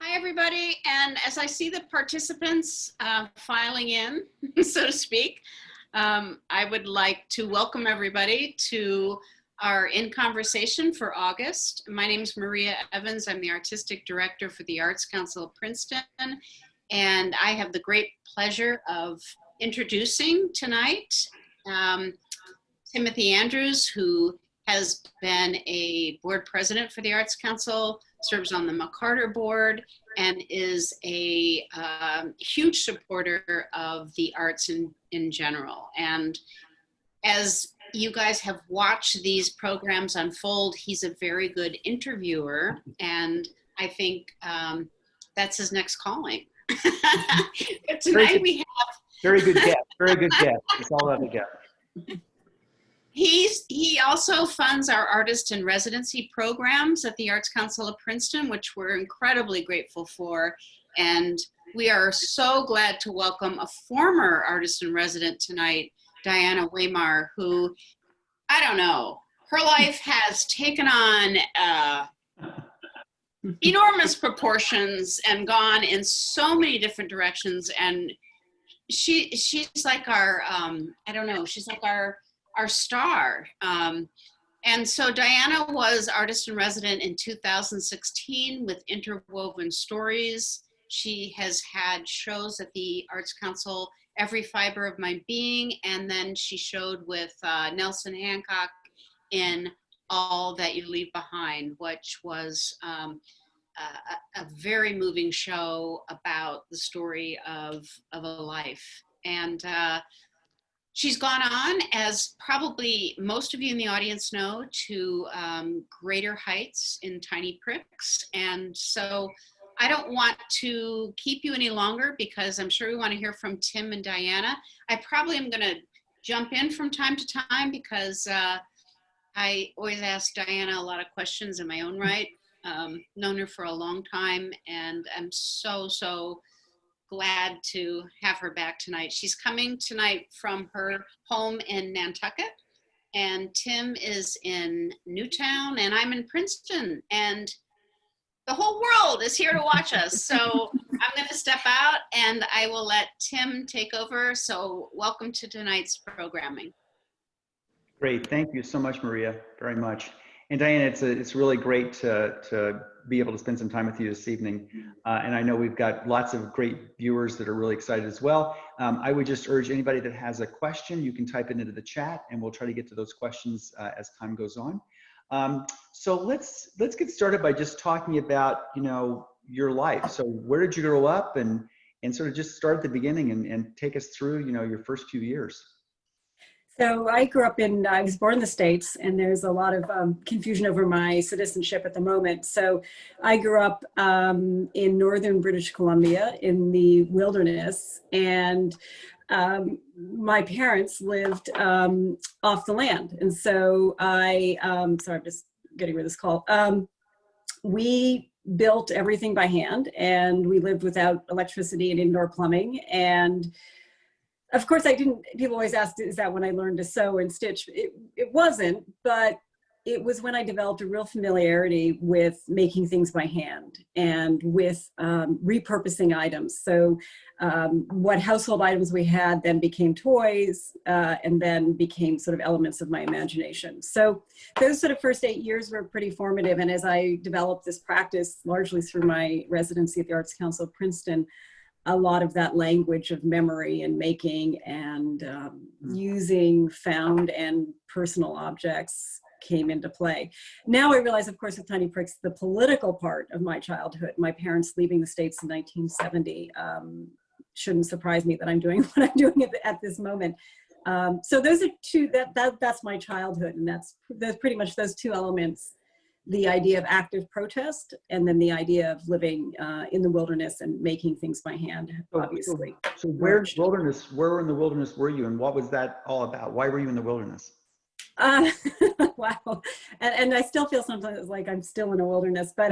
Hi, everybody. And as I see the participants filing in, so to speak, I would like to welcome everybody to our In Conversation for August. My name is Maria Evans. I'm the Artistic Director for the Arts Council of Princeton. And I have the great pleasure of introducing tonight Timothy Andrews, who has been a board president for the Arts Council, serves on the McCarter board, and is a huge supporter of the arts in general. And as you guys have watched these programs unfold, he's a very good interviewer, and I think that's his next calling. But tonight we have... Very good guest, very good guest. It's all about the guest. He also funds our Artist-in-Residency programs at the Arts Council of Princeton, which we're incredibly grateful for. And we are so glad to welcome a former Artist-in-Resident tonight, Diana Weymar, who, I don't know, her life has taken on enormous proportions and gone in so many different directions. And she's like our, I don't know, she's like our star. And so Diana was Artist-in-Resident in 2016 with Interwoven Stories. She has had shows at the Arts Council, Every Fiber of My Being, and then she showed with Nelson Hancock in All That You Leave Behind, which was a very moving show about the story of a life. And she's gone on, as probably most of you in the audience know, to greater heights in Tiny Pricks. And so I don't want to keep you any longer because I'm sure we want to hear from Tim and Diana. I probably am going to jump in from time to time because I always ask Diana a lot of questions in my own right. Known her for a long time, and I'm so glad to have her back tonight. She's coming tonight from her home in Nantucket, and Tim is in Newtown, and I'm in Princeton, and the whole world is here to watch us. So I'm going to step out, and I will let Tim take over. So welcome to tonight's programming. Great, thank you so much, Maria, very much. And Diana, it's really great to be able to spend some time with you this evening. And I know we've got lots of great viewers that are really excited as well. I would just urge anybody that has a question, you can type it into the chat and we'll try to get to those questions as time goes on. So let's get started by just talking about, your life. So where did you grow up and sort of just start at the beginning and take us through, your first few years. So I grew up I was born in the States, and there's a lot of confusion over my citizenship at the moment. So I grew up in northern British Columbia in the wilderness, and my parents lived off the land. And so sorry, I'm just getting rid of this call. We built everything by hand, and we lived without electricity and indoor plumbing. And of course, people always ask, is that when I learned to sew and stitch? It wasn't, but it was when I developed a real familiarity with making things by hand and with repurposing items. So what household items we had then became toys and then became sort of elements of my imagination. So those sort of first 8 years were pretty formative. And as I developed this practice, largely through my residency at the Arts Council of Princeton, a lot of that language of memory and making and using found and personal objects came into play. Now I realize, of course, with Tiny Pricks, the political part of my childhood, my parents leaving the States in 1970, shouldn't surprise me that I'm doing what I'm doing at this moment. So those are two, that's my childhood, and that's pretty much those two elements. The idea of active protest, and then the idea of living in the wilderness and making things by hand, obviously. So where in the wilderness were you, and what was that all about? Why were you in the wilderness? Wow. And I still feel sometimes like I'm still in a wilderness, but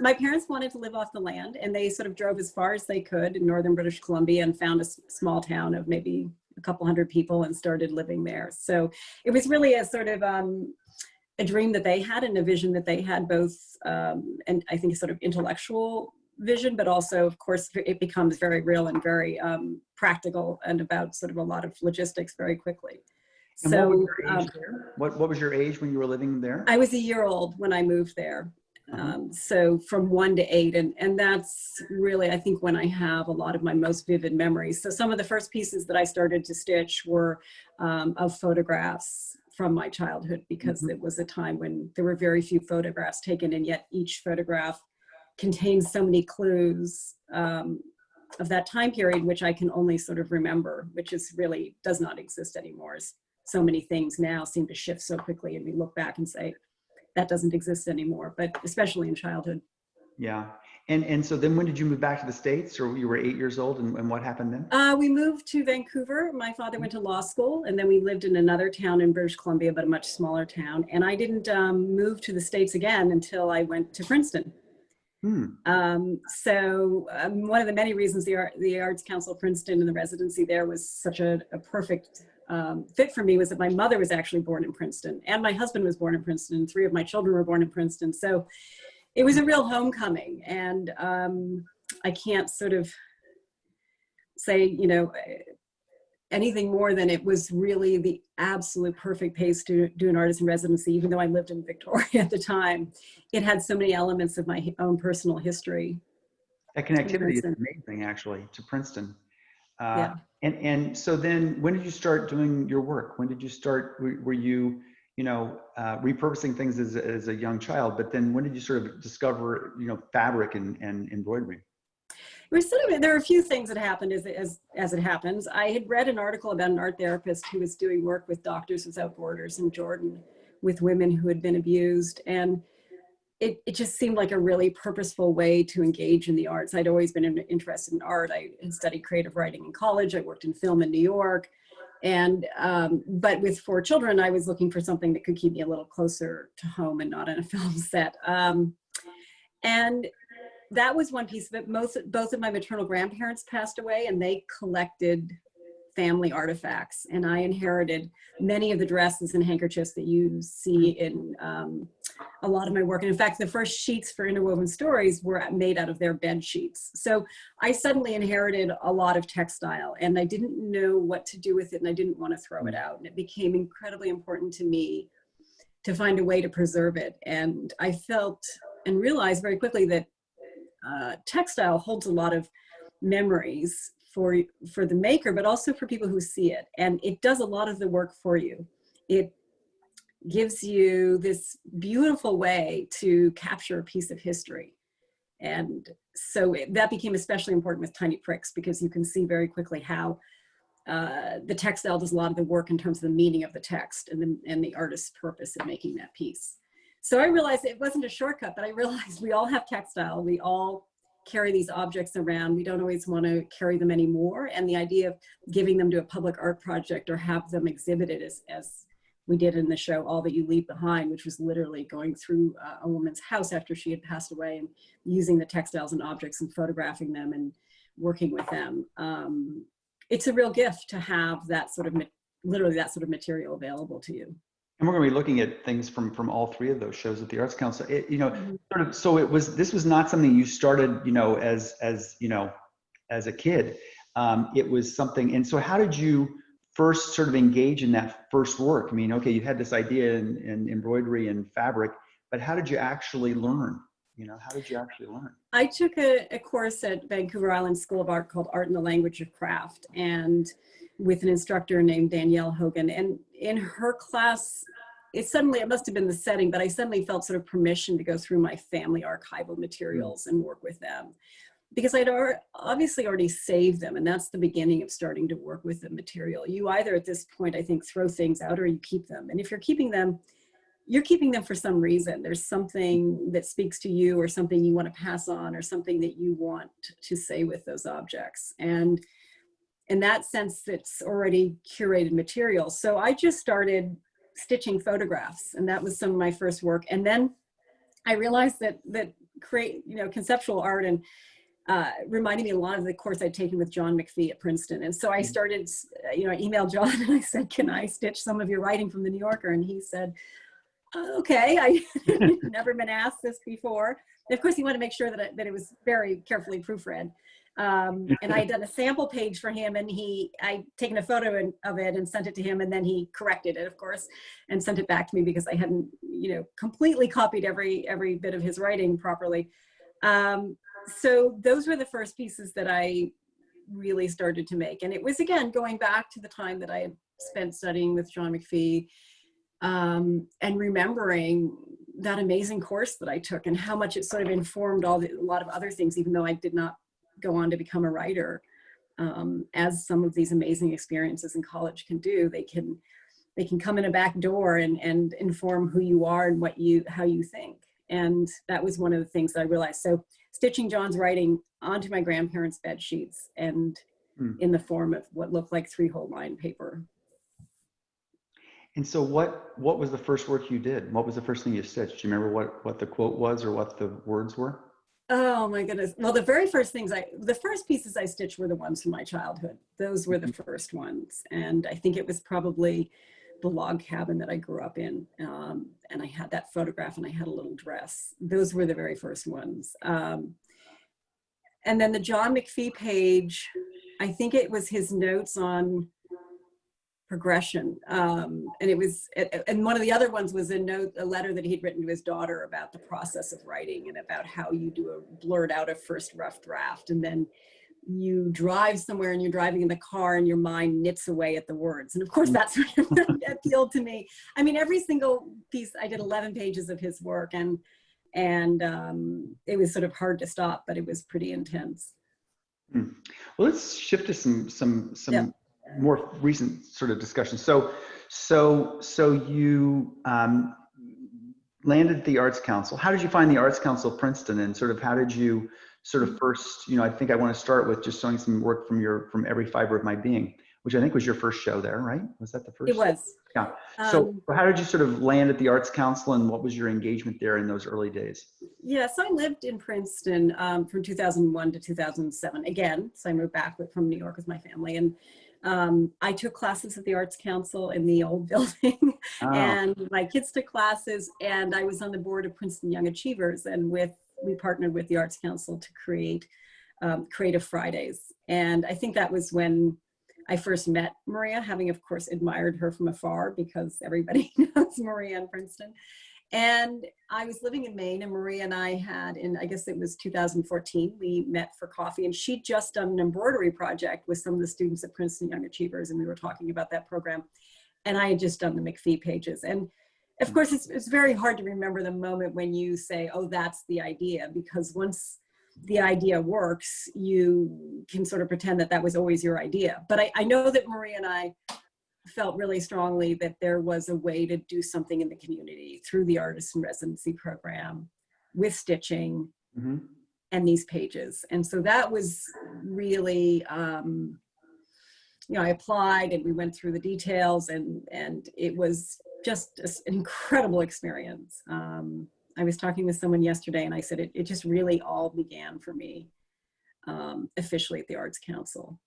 my parents wanted to live off the land, and they sort of drove as far as they could in northern British Columbia and found a small town of maybe a couple hundred people and started living there. So it was really a sort of a dream that they had and a vision that they had, both, and I think sort of intellectual vision, but also, of course, it becomes very real and very practical and about sort of a lot of logistics very quickly. And So what was your age there? What was your age when you were living there? I was a year old when I moved there. Uh-huh. So from 1 to 8, and that's really, I think, when I have a lot of my most vivid memories. So some of the first pieces that I started to stitch were of photographs from my childhood, because it was a time when there were very few photographs taken, and yet each photograph contains so many clues of that time period, which I can only sort of remember, which is really does not exist anymore. So many things now seem to shift so quickly, and we look back and say, that doesn't exist anymore, but especially in childhood. Yeah. And so then when did you move back to the States, or you were 8 years old, and what happened then? We moved to Vancouver. My father went to law school, and then we lived in another town in British Columbia, but a much smaller town. And I didn't move to the States again until I went to Princeton. One of the many reasons the Arts Council of Princeton and the residency there was such a perfect fit for me was that my mother was actually born in Princeton, and my husband was born in Princeton, and 3 of my children were born in Princeton. So it was a real homecoming, and I can't sort of say, anything more than it was really the absolute perfect place to do an artist in residency, even though I lived in Victoria at the time. It had so many elements of my own personal history. That connectivity is amazing, actually, to Princeton. Yeah. And so then when did you start doing your work? When did you start, were you, repurposing things as a young child, but then when did you sort of discover, fabric and embroidery? There are a few things that happened as it happens. I had read an article about an art therapist who was doing work with Doctors Without Borders in Jordan with women who had been abused. And it just seemed like a really purposeful way to engage in the arts. I'd always been interested in art. I had studied creative writing in college. I worked in film in New York. And, but with 4 children, I was looking for something that could keep me a little closer to home and not in a film set. And that was one piece of it. Both of my maternal grandparents passed away, and they collected family artifacts. And I inherited many of the dresses and handkerchiefs that you see in a lot of my work. And in fact, the first sheets for Interwoven Stories were made out of their bed sheets. So I suddenly inherited a lot of textile, and I didn't know what to do with it, and I didn't want to throw it out. And it became incredibly important to me to find a way to preserve it. And I felt and realized very quickly that textile holds a lot of memories for the maker, but also for people who see it. And it does a lot of the work for you. It gives you this beautiful way to capture a piece of history. And so that became especially important with Tiny Pricks, because you can see very quickly how the textile does a lot of the work in terms of the meaning of the text and the artist's purpose in making that piece. So I realized it wasn't a shortcut, but I realized we all have textile. We all carry these objects around. We don't always want to carry them anymore. And the idea of giving them to a public art project or have them exhibited as we did in the show, All That You Leave Behind, which was literally going through a woman's house after she had passed away and using the textiles and objects and photographing them and working with them. It's a real gift to have that sort of, literally that sort of material available to you. And we're going to be looking at things from all 3 of those shows at the Arts Council. So this was not something you started, as a kid. It was something. And so how did you first sort of engage in that first work? I mean, okay, you had this idea in embroidery and fabric, but how did you actually learn? How did you actually learn? I took a course at Vancouver Island School of Art called Art in the Language of Craft, and with an instructor named Danielle Hogan. And in her class, it must have been the setting, but I suddenly felt sort of permission to go through my family archival materials and work with them, because I'd obviously already saved them. And that's the beginning of starting to work with the material. You either at this point, I think, throw things out or you keep them. And if you're keeping them for some reason. There's something that speaks to you, or something you want to pass on, or something that you want to say with those objects. And in that sense, it's already curated material. So I just started stitching photographs, and that was some of my first work. And then I realized that conceptual art and reminded me a lot of the course I'd taken with John McPhee at Princeton. And so I started, I emailed John and I said, can I stitch some of your writing from the New Yorker? And he said, Okay, I never been asked this before. Of course, he wanted to make sure that it was very carefully proofread. And I had done a sample page for him, and I'd taken a photo of it and sent it to him, and then he corrected it, of course, and sent it back to me because I hadn't, completely copied every bit of his writing properly. So those were the first pieces that I really started to make. And it was, again, going back to the time that I had spent studying with John McPhee, and remembering that amazing course that I took and how much it sort of informed a lot of other things, even though I did not go on to become a writer. As some of these amazing experiences in college can do, they can come in a back door and inform who you are and how you think. And that was one of the things that I realized. So stitching John's writing onto my grandparents' bed sheets and in the form of what looked like 3-whole line paper. And so what was the first work you did? What was the first thing you stitched? Do you remember what the quote was or what the words were? Oh my goodness. Well, the first pieces I stitched were the ones from my childhood. Those were the first ones. And I think it was probably the log cabin that I grew up in. And I had that photograph and I had a little dress. Those were the very first ones. And then the John McPhee page, I think it was his notes on progression. And one of the other ones was a letter that he'd written to his daughter about the process of writing and about how you blurt out a first rough draft. And then you drive somewhere and you're driving in the car and your mind knits away at the words. And of course, that's what appealed to me. I mean, every single piece, I did 11 pages of his work, and it was sort of hard to stop, but it was pretty intense. Well, let's shift to some more recent sort of discussion. So you landed at the Arts Council. How did you find the Arts Council of Princeton, and sort of how did you sort of first, I think I want to start with just showing some work from Every Fiber of My Being, which I think was your first show there, right? Was that the first? It was. Yeah. So how did you sort of land at the Arts Council, and what was your engagement there in those early days? Yeah, so I lived in Princeton from 2001 to 2007 again. So I moved back from New York with my family, and I took classes at the Arts Council in the old building, and my kids took classes, and I was on the board of Princeton Young Achievers, and we partnered with the Arts Council to create Creative Fridays. And I think that was when I first met Maria, having of course admired her from afar because everybody knows Maria in Princeton. And I was living in Maine, and Maria and I I guess it was 2014, we met for coffee, and she'd just done an embroidery project with some of the students at Princeton Young Achievers, and we were talking about that program. And I had just done the McPhee pages. And of course, it's very hard to remember the moment when you say, oh, that's the idea, because once the idea works, you can sort of pretend that was always your idea. But I know that Maria and I felt really strongly that there was a way to do something in the community through the Artist-in-Residency program with stitching and these pages. And so that was really, I applied and we went through the details, and it was just an incredible experience. I was talking with someone yesterday, and I said it just really all began for me officially at the Arts Council.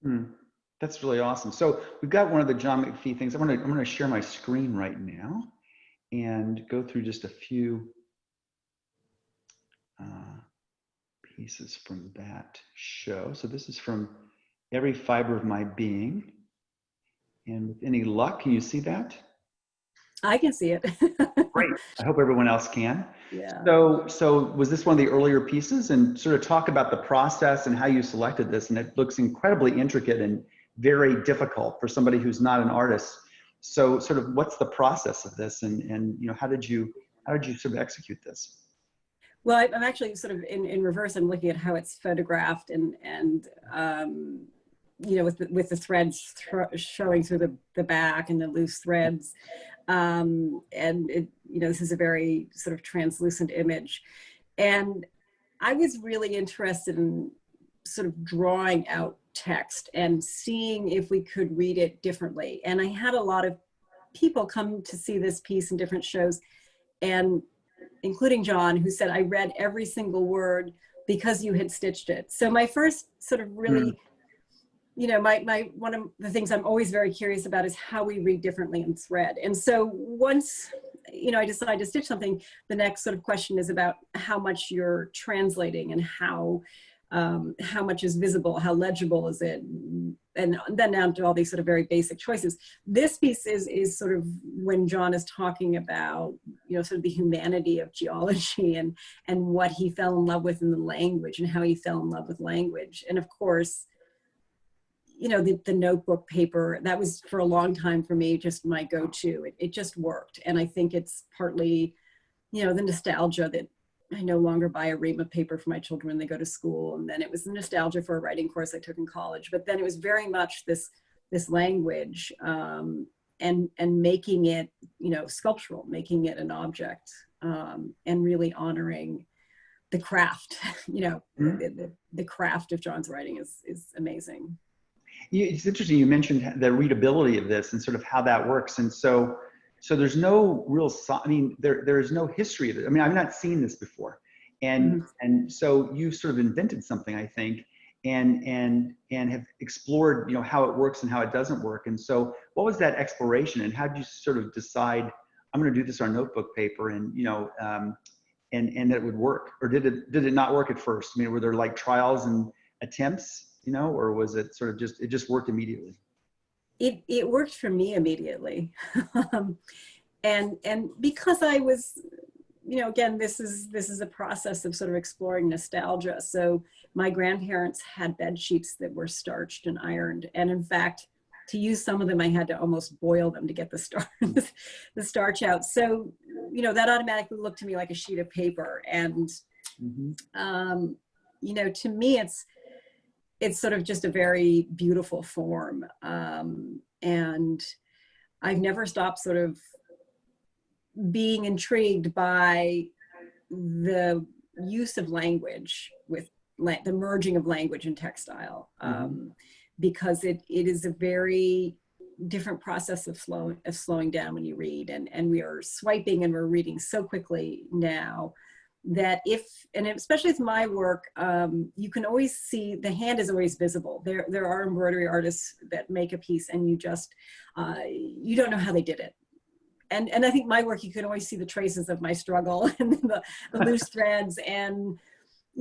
That's really awesome. So we've got one of the John McPhee things. I'm going to share my screen right now and go through just a few pieces from that show. So this is from Every Fiber of My Being. And with any luck, can you see that? I can see it. Great. I hope everyone else can. Yeah. So was this one of the earlier pieces? And sort of talk about the process and how you selected this. And it looks incredibly intricate and very difficult for somebody who's not an artist. So sort of what's the process of this, and how did you sort of execute this? Well, I'm actually sort of in reverse. I'm looking at how it's photographed, and with the threads showing through the back and the loose threads. And this is a very sort of translucent image. And I was really interested in sort of drawing out text and seeing if we could read it differently. And I had a lot of people come to see this piece in different shows, and including John, who said, I read every single word because you had stitched it. So my first sort of really, one of the things I'm always very curious about is how we read differently in thread. And so once, I decide to stitch something, the next sort of question is about how much you're translating and how much is visible, how legible is it, and then down to all these sort of very basic choices. This piece is sort of when John is talking about, sort of the humanity of geology and what he fell in love with in the language and how he fell in love with language. And of course, the notebook paper, that was for a long time for me, just my go-to. It just worked. And I think it's partly, the nostalgia that I no longer buy a ream of paper for my children when they go to school. And then it was the nostalgia for a writing course I took in college. But then it was very much this language and making it, sculptural, making it an object, and really honoring the craft. The craft of John's writing is amazing. It's interesting you mentioned the readability of this and sort of how that works. And so there's no real, there is no history of it. I've not seen this before. And so you sort of invented something, I think, and have explored, how it works and how it doesn't work. And so what was that exploration, and how did you sort of decide, I'm going to do this on notebook paper, and, and that it would work? Or did it not work at first? Were there like trials and attempts, or was it sort of it just worked immediately? It worked for me immediately. and because I was, again, this is a process of sort of exploring nostalgia. So my grandparents had bed sheets that were starched and ironed. And in fact, to use some of them, I had to almost boil them to get the starch out. So, that automatically looked to me like a sheet of paper. And, to me, it's sort of just a very beautiful form. And I've never stopped sort of being intrigued by the use of language with the merging of language and textile, because it is a very different process of slowing down when you read. And we are swiping and we're reading so quickly now that and especially with my work, you can always see the hand is always visible. There are embroidery artists that make a piece and you just, you don't know how they did it. And I think my work, you can always see the traces of my struggle and the loose threads. And,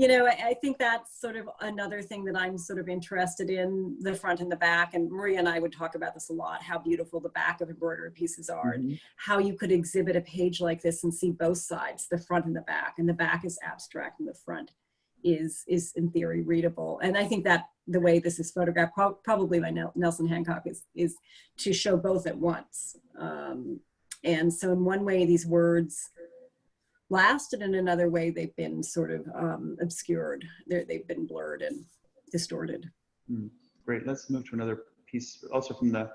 I think that's sort of another thing that I'm sort of interested in, the front and the back. And Maria and I would talk about this a lot, how beautiful the back of embroidery pieces are, and how you could exhibit a page like this and see both sides, the front and the back. And the back is abstract and the front is in theory readable. And I think that the way this is photographed, probably by Nelson Hancock, is to show both at once. And so in one way, these words last, and in another way, they've been sort of obscured. They've been blurred and distorted. Great. Let's move to another piece, also from the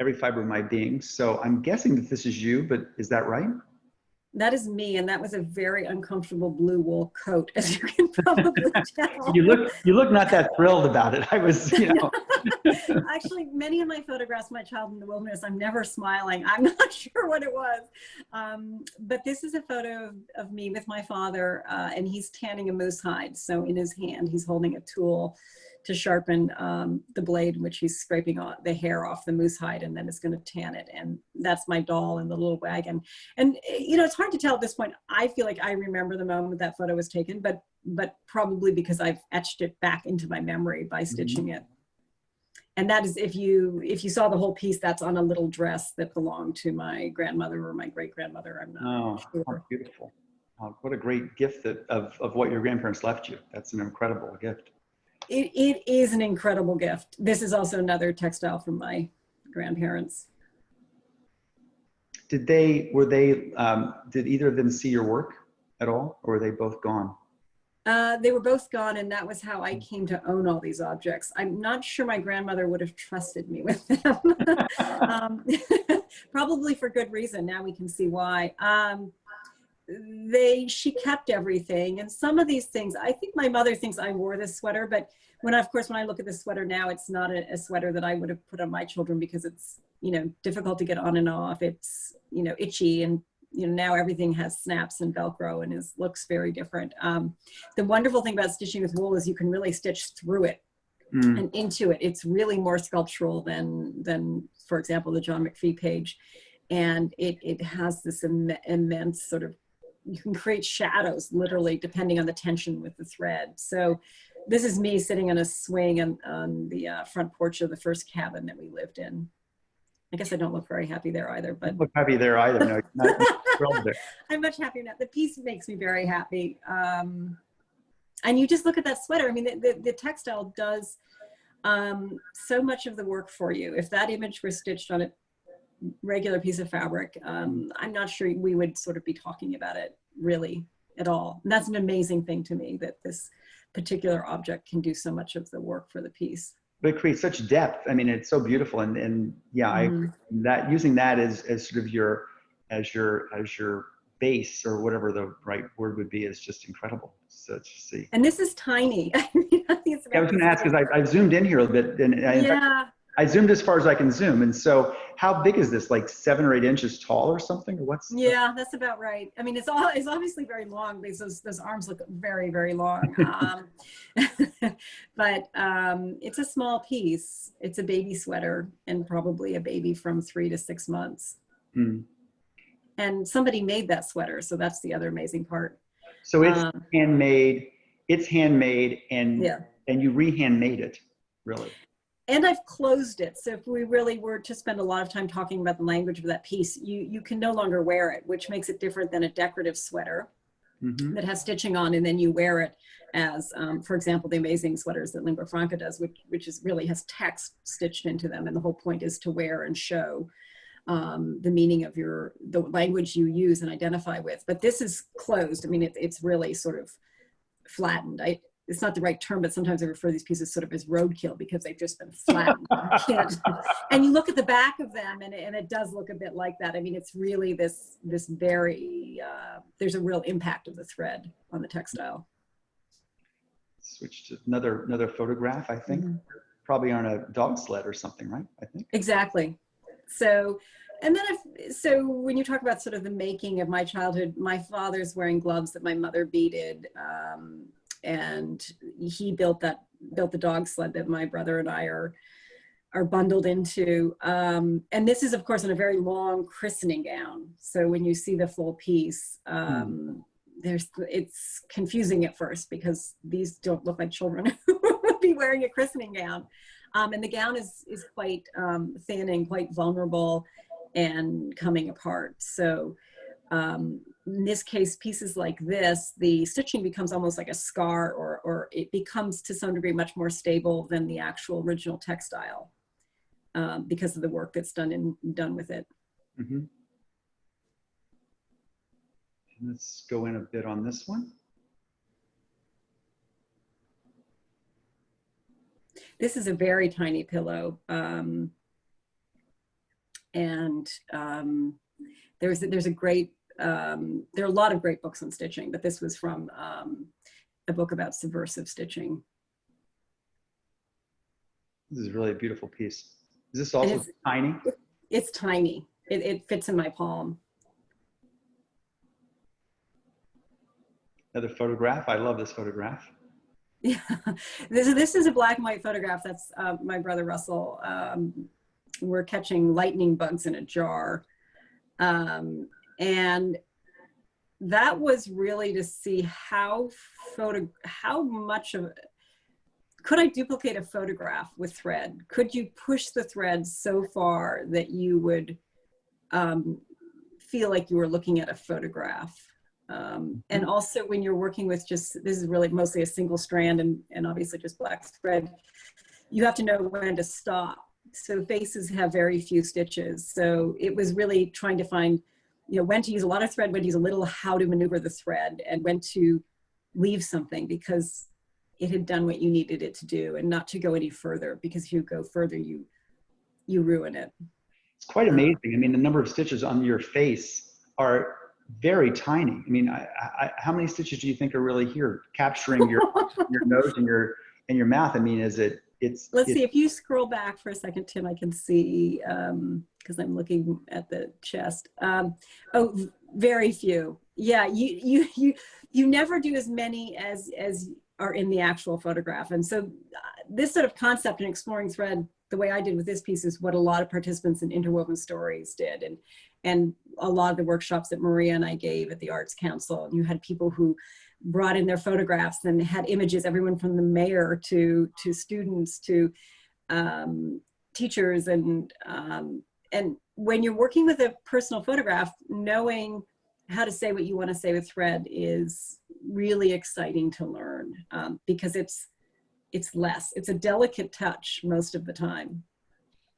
Every Fiber of My Being. So I'm guessing that this is you, but is that right? That is me, and that was a very uncomfortable blue wool coat, as you can probably tell. You look not that thrilled about it. I was, Actually, many of my photographs, my child in the wilderness, I'm never smiling. I'm not sure what it was. But this is a photo of me with my father, and he's tanning a moose hide. So in his hand, he's holding a tool to sharpen the blade in which he's scraping the hair off the moose hide, and then it's going to tan it. And that's my doll in the little wagon. And, it's hard to tell at this point. I feel like I remember the moment that photo was taken, but probably because I've etched it back into my memory by stitching it. And that is, if you saw the whole piece, that's on a little dress that belonged to my grandmother or my great-grandmother. I'm not sure. How beautiful. What a great gift of what your grandparents left you. That's an incredible gift. It is an incredible gift. This is also another textile from my grandparents. Did either of them see your work at all, or were they both gone? They were both gone, and that was how I came to own all these objects. I'm not sure my grandmother would have trusted me with them. Probably for good reason. Now we can see why. She kept everything, and some of these things, I think my mother thinks I wore this sweater, but when I look at this sweater now, it's not a sweater that I would have put on my children, because it's, difficult to get on and off. It's, itchy, and now everything has snaps and Velcro and looks very different. The wonderful thing about stitching with wool is you can really stitch through it and into it. It's really more sculptural than, for example, the John McPhee page. And it has this immense sort of, you can create shadows literally depending on the tension with the thread. So this is me sitting on a swing on the front porch of the first cabin that we lived in. I guess I don't look very happy there either, but. Don't look happy there either. No, you're not thrilled there. I'm much happier now. The piece makes me very happy. And you just look at that sweater. I mean, the textile does so much of the work for you. If that image were stitched on a regular piece of fabric, I'm not sure we would sort of be talking about it really at all. And that's an amazing thing to me, that this particular object can do so much of the work for the piece. But it creates such depth. I mean, it's so beautiful, and yeah, I that using that as sort of your base, or whatever the right word would be, is just incredible. So to see. And this is tiny. I mean, I think it's I was going to ask, because I zoomed in here a bit, and in fact, I zoomed as far as I can zoom. And so, how big is this? Like 7 or 8 inches tall, or something? Or what's? Yeah, that's about right. I mean, it's obviously very long, because those arms look very, very long. But it's a small piece. It's a baby sweater, and probably a baby from 3 to 6 months. Mm. And somebody made that sweater, so that's the other amazing part. So it's handmade. It's handmade, and yeah. And you re-handmade it, really. And I've closed it. So if we really were to spend a lot of time talking about the language of that piece, you can no longer wear it, which makes it different than a decorative sweater that has stitching on, and then you wear it as, for example, the amazing sweaters that Lingua Franca does, which is really has text stitched into them. And the whole point is to wear and show the meaning of the language you use and identify with. But this is closed. I mean, it's really sort of flattened. It's not the right term, but sometimes I refer to these pieces sort of as roadkill, because they've just been flattened. And you look at the back of them, and it does look a bit like that. I mean, it's really this very, there's a real impact of the thread on the textile. Switch to another photograph, I think. Probably on a dog sled or something, right? I think. Exactly. So, and then so when you talk about sort of the making of my childhood, my father's wearing gloves that my mother beaded. And he built the dog sled that my brother and I are bundled into. And this is, of course, in a very long christening gown. So when you see the full piece, it's confusing at first, because these don't look like children who would be wearing a christening gown. And the gown is quite thin and quite vulnerable and coming apart. So in this case, pieces like this, the stitching becomes almost like a scar, or it becomes to some degree much more stable than the actual original textile, because of the work that's done with it. Let's go in a bit on this one. This is a very tiny pillow, and there's a great. There are a lot of great books on stitching, but this was from a book about subversive stitching. This is really a beautiful piece. Is this also tiny? It's tiny. It fits in my palm. Another photograph. I love this photograph. Yeah, this is a black and white photograph. That's my brother Russell. We're catching lightning bugs in a jar. And that was really to see how much of, could I duplicate a photograph with thread? Could you push the thread so far that you would feel like you were looking at a photograph? And also when you're working with this is really mostly a single strand and obviously just black thread, you have to know when to stop. So faces have very few stitches. So it was really trying to find, when to use a lot of thread, when to use a little, how to maneuver the thread, and when to leave something because it had done what you needed it to do, and not to go any further, because if you go further, you ruin it. It's quite amazing. I mean, the number of stitches on your face are very tiny. I mean, how many stitches do you think are really here, capturing your your nose and your mouth? I mean, let's see, if you scroll back for a second, Tim, I can see, because I'm looking at the chest. Oh, very few. Yeah, you never do as many as are in the actual photograph. And so this sort of concept in exploring thread, the way I did with this piece, is what a lot of participants in Interwoven Stories did. and a lot of the workshops that Maria and I gave at the Arts Council. You had people who brought in their photographs and had images, everyone from the mayor to students to teachers. And when you're working with a personal photograph, knowing how to say what you want to say with thread is really exciting to learn, because it's a delicate touch most of the time.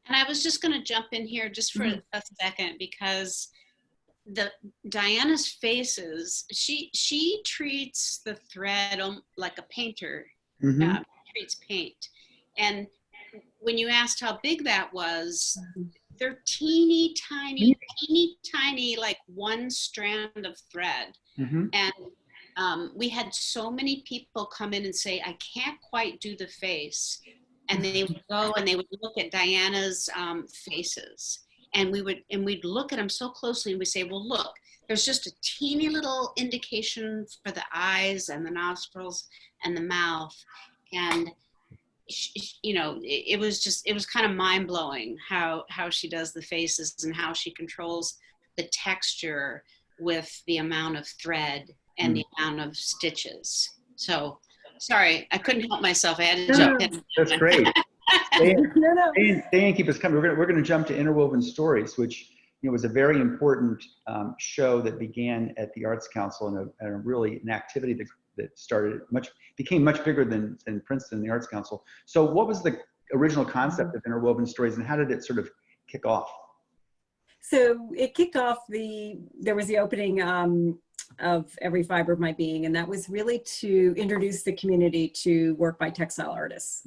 And I was just going to jump in here just for a second, because Diana's faces, she treats the thread like a painter treats paint. And when you asked how big that was, they're teeny tiny, like one strand of thread. And we had so many people come in and say, I can't quite do the face. And they would go and they would look at Diana's faces. And we'd look at them so closly and we say, well, look, there's just a teeny little indication for the eyes and the nostrils and the mouth. And you know, it was kind of mind blowing how she does the faces and how she controls the texture with the amount of thread and the amount of stitches. So sorry, I couldn't help myself. I had to jump in. That's great. Stay and keep us coming. We're going to jump to Interwoven Stories, which was a very important show that began at the Arts Council and really an activity that became much bigger than Princeton and the Arts Council. So what was the original concept of Interwoven Stories, and how did it sort of kick off? So it kicked off there was the opening of Every Fiber of My Being, and that was really to introduce the community to work by textile artists.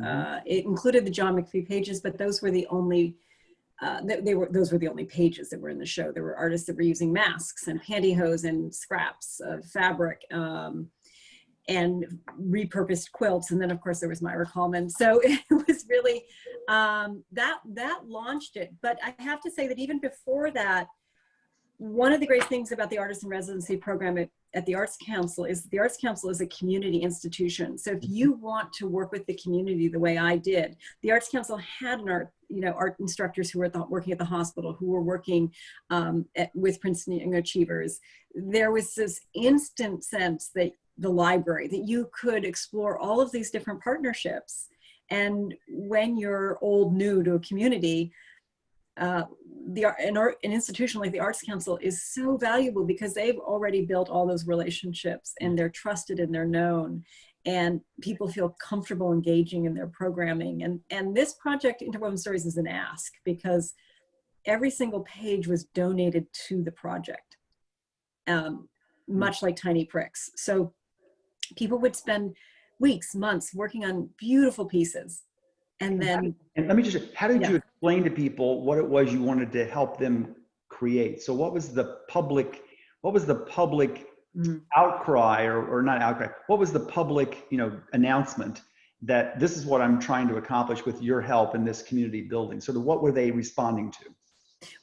It included the John McPhee pages, but those were the only those were the only pages that were in the show. There were artists that were using masks and pantyhose and scraps of fabric and repurposed quilts. And then of course there was Myra Coleman. So it was really, that launched it. But I have to say that even before that, one of the great things about the Artist-in-Residency program at the Arts Council is the Arts Council is a community institution. So if you want to work with the community the way I did, the Arts Council had art instructors who were working at the hospital, who were working with Princeton Young Achievers. There was this instant sense that the library, that you could explore all of these different partnerships. And when you're old new to a community, an institution like the Arts Council is so valuable because they've already built all those relationships and they're trusted and they're known, and people feel comfortable engaging in their programming. And this project, Interwoven Stories, is an ask because every single page was donated to the project, much like Tiny Pricks. So people would spend weeks, months working on beautiful pieces. And then, and let me just, how did you explain to people what it was you wanted to help them create? So what was the public outcry, or not outcry, what was the public, announcement that this is what I'm trying to accomplish with your help in this community building? Sort of what were they responding to?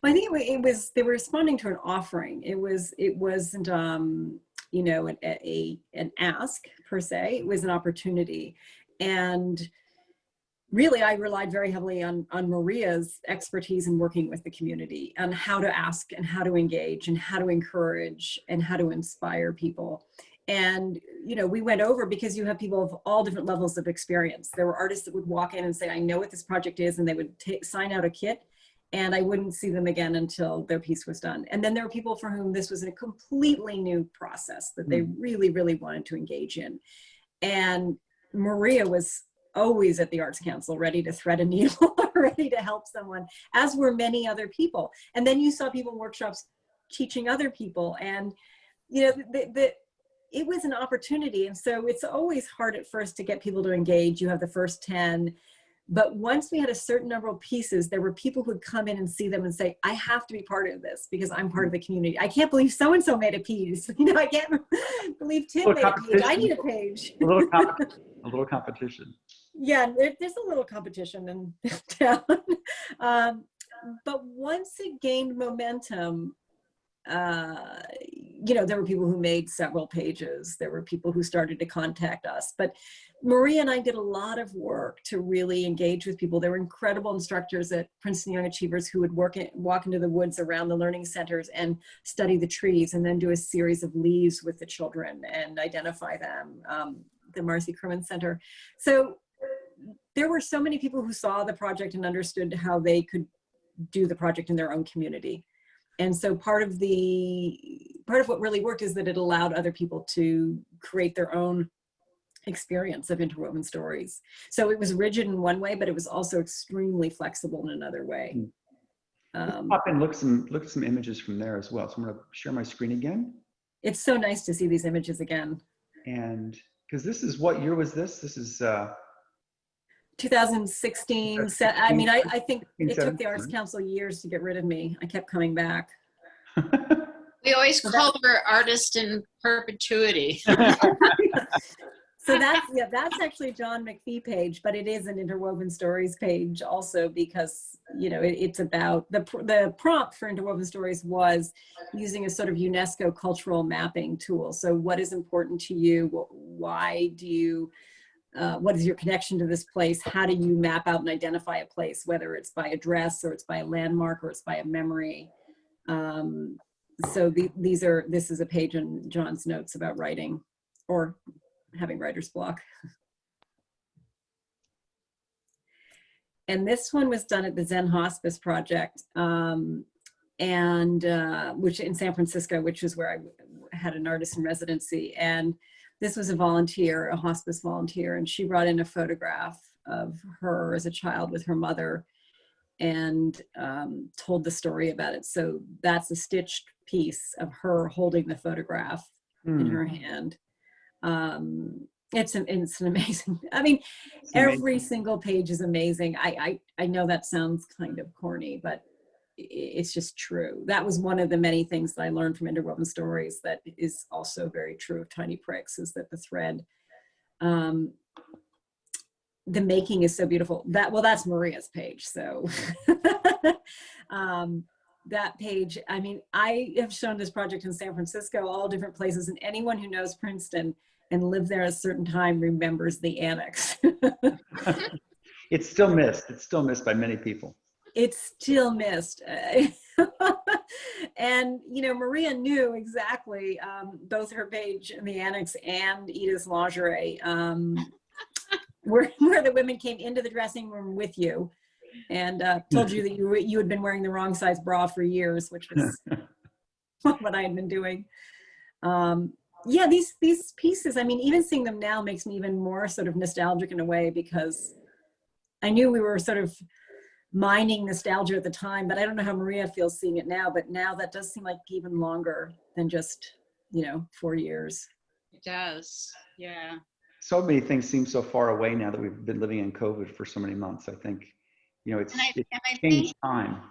Well, I think they were responding to an offering. It wasn't, an ask per se. It was an opportunity. And really, I relied very heavily on Maria's expertise in working with the community on how to ask and how to engage and how to encourage and how to inspire people. And, we went over, because you have people of all different levels of experience. There were artists that would walk in and say, I know what this project is, and they would sign out a kit, and I wouldn't see them again until their piece was done. And then there were people for whom this was a completely new process that they really, really wanted to engage in. And Maria was always at the Arts Council, ready to thread a needle, ready to help someone, as were many other people. And then you saw people in workshops teaching other people. And, it was an opportunity. And so it's always hard at first to get people to engage. You have the first 10. But once we had a certain number of pieces, there were people who would come in and see them and say, I have to be part of this because I'm part of the community. I can't believe so-and-so made a piece. I can't believe Tim made a page. I need a page. A little competition. Yeah, there's a little competition in town. But once it gained momentum, you know, there were people who made several pages. There were people who started to contact us. But Maria and I did a lot of work to really engage with people. There were incredible instructors at Princeton Young Achievers who would walk into the woods around the learning centers and study the trees and then do a series of leaves with the children and identify them, the Marcy Kerman Center. So there were so many people who saw the project and understood how they could do the project in their own community. And so part of what really worked is that it allowed other people to create their own experience of interwoven stories. So it was rigid in one way, but it was also extremely flexible in another way. Pop in, look at some images from there as well. So I'm going to share my screen again. It's so nice to see these images again. And because this is, what year was this? This is 2016. I mean, I think it took the Arts Council years to get rid of me. I kept coming back. We always call her artist in perpetuity. So that's actually a John McPhee page, but it is an Interwoven Stories page also, because, you know, it's about the prompt for Interwoven Stories was using a sort of UNESCO cultural mapping tool. So what is important to you? Why do you, what is your connection to this place? How do you map out and identify a place, whether it's by address or it's by a landmark or it's by a memory? So this is a page in John's notes about writing or having writer's block. And this one was done at the Zen Hospice Project, which in San Francisco, which is where I had an artist in residency. And this was a volunteer, a hospice volunteer, and she brought in a photograph of her as a child with her mother and told the story about it. So that's a stitched piece of her holding the photograph in her hand. It's an amazing, I mean, every single page is amazing. I know that sounds kind of corny, but it's just true. That was one of the many things that I learned from Interwoven Stories that is also very true of Tiny Pricks, is that the thread, the making is so beautiful. That's Maria's page. So that page, I mean, I have shown this project in San Francisco, all different places, and anyone who knows Princeton and lived there at a certain time remembers the annex. It's still missed. It's still missed by many people. It's still missed. And, you know, Maria knew exactly both her page in the annex and Edith's lingerie, where the women came into the dressing room with you and told you that you had been wearing the wrong size bra for years, which was what I had been doing. Yeah, these pieces, I mean, even seeing them now makes me even more sort of nostalgic in a way, because I knew we were sort of mining nostalgia at the time, but I don't know how Maria feels seeing it now, but now that does seem like even longer than just, you know, 4 years. It does, yeah. So many things seem so far away now that we've been living in COVID for so many months. I think, you know, it's changed time.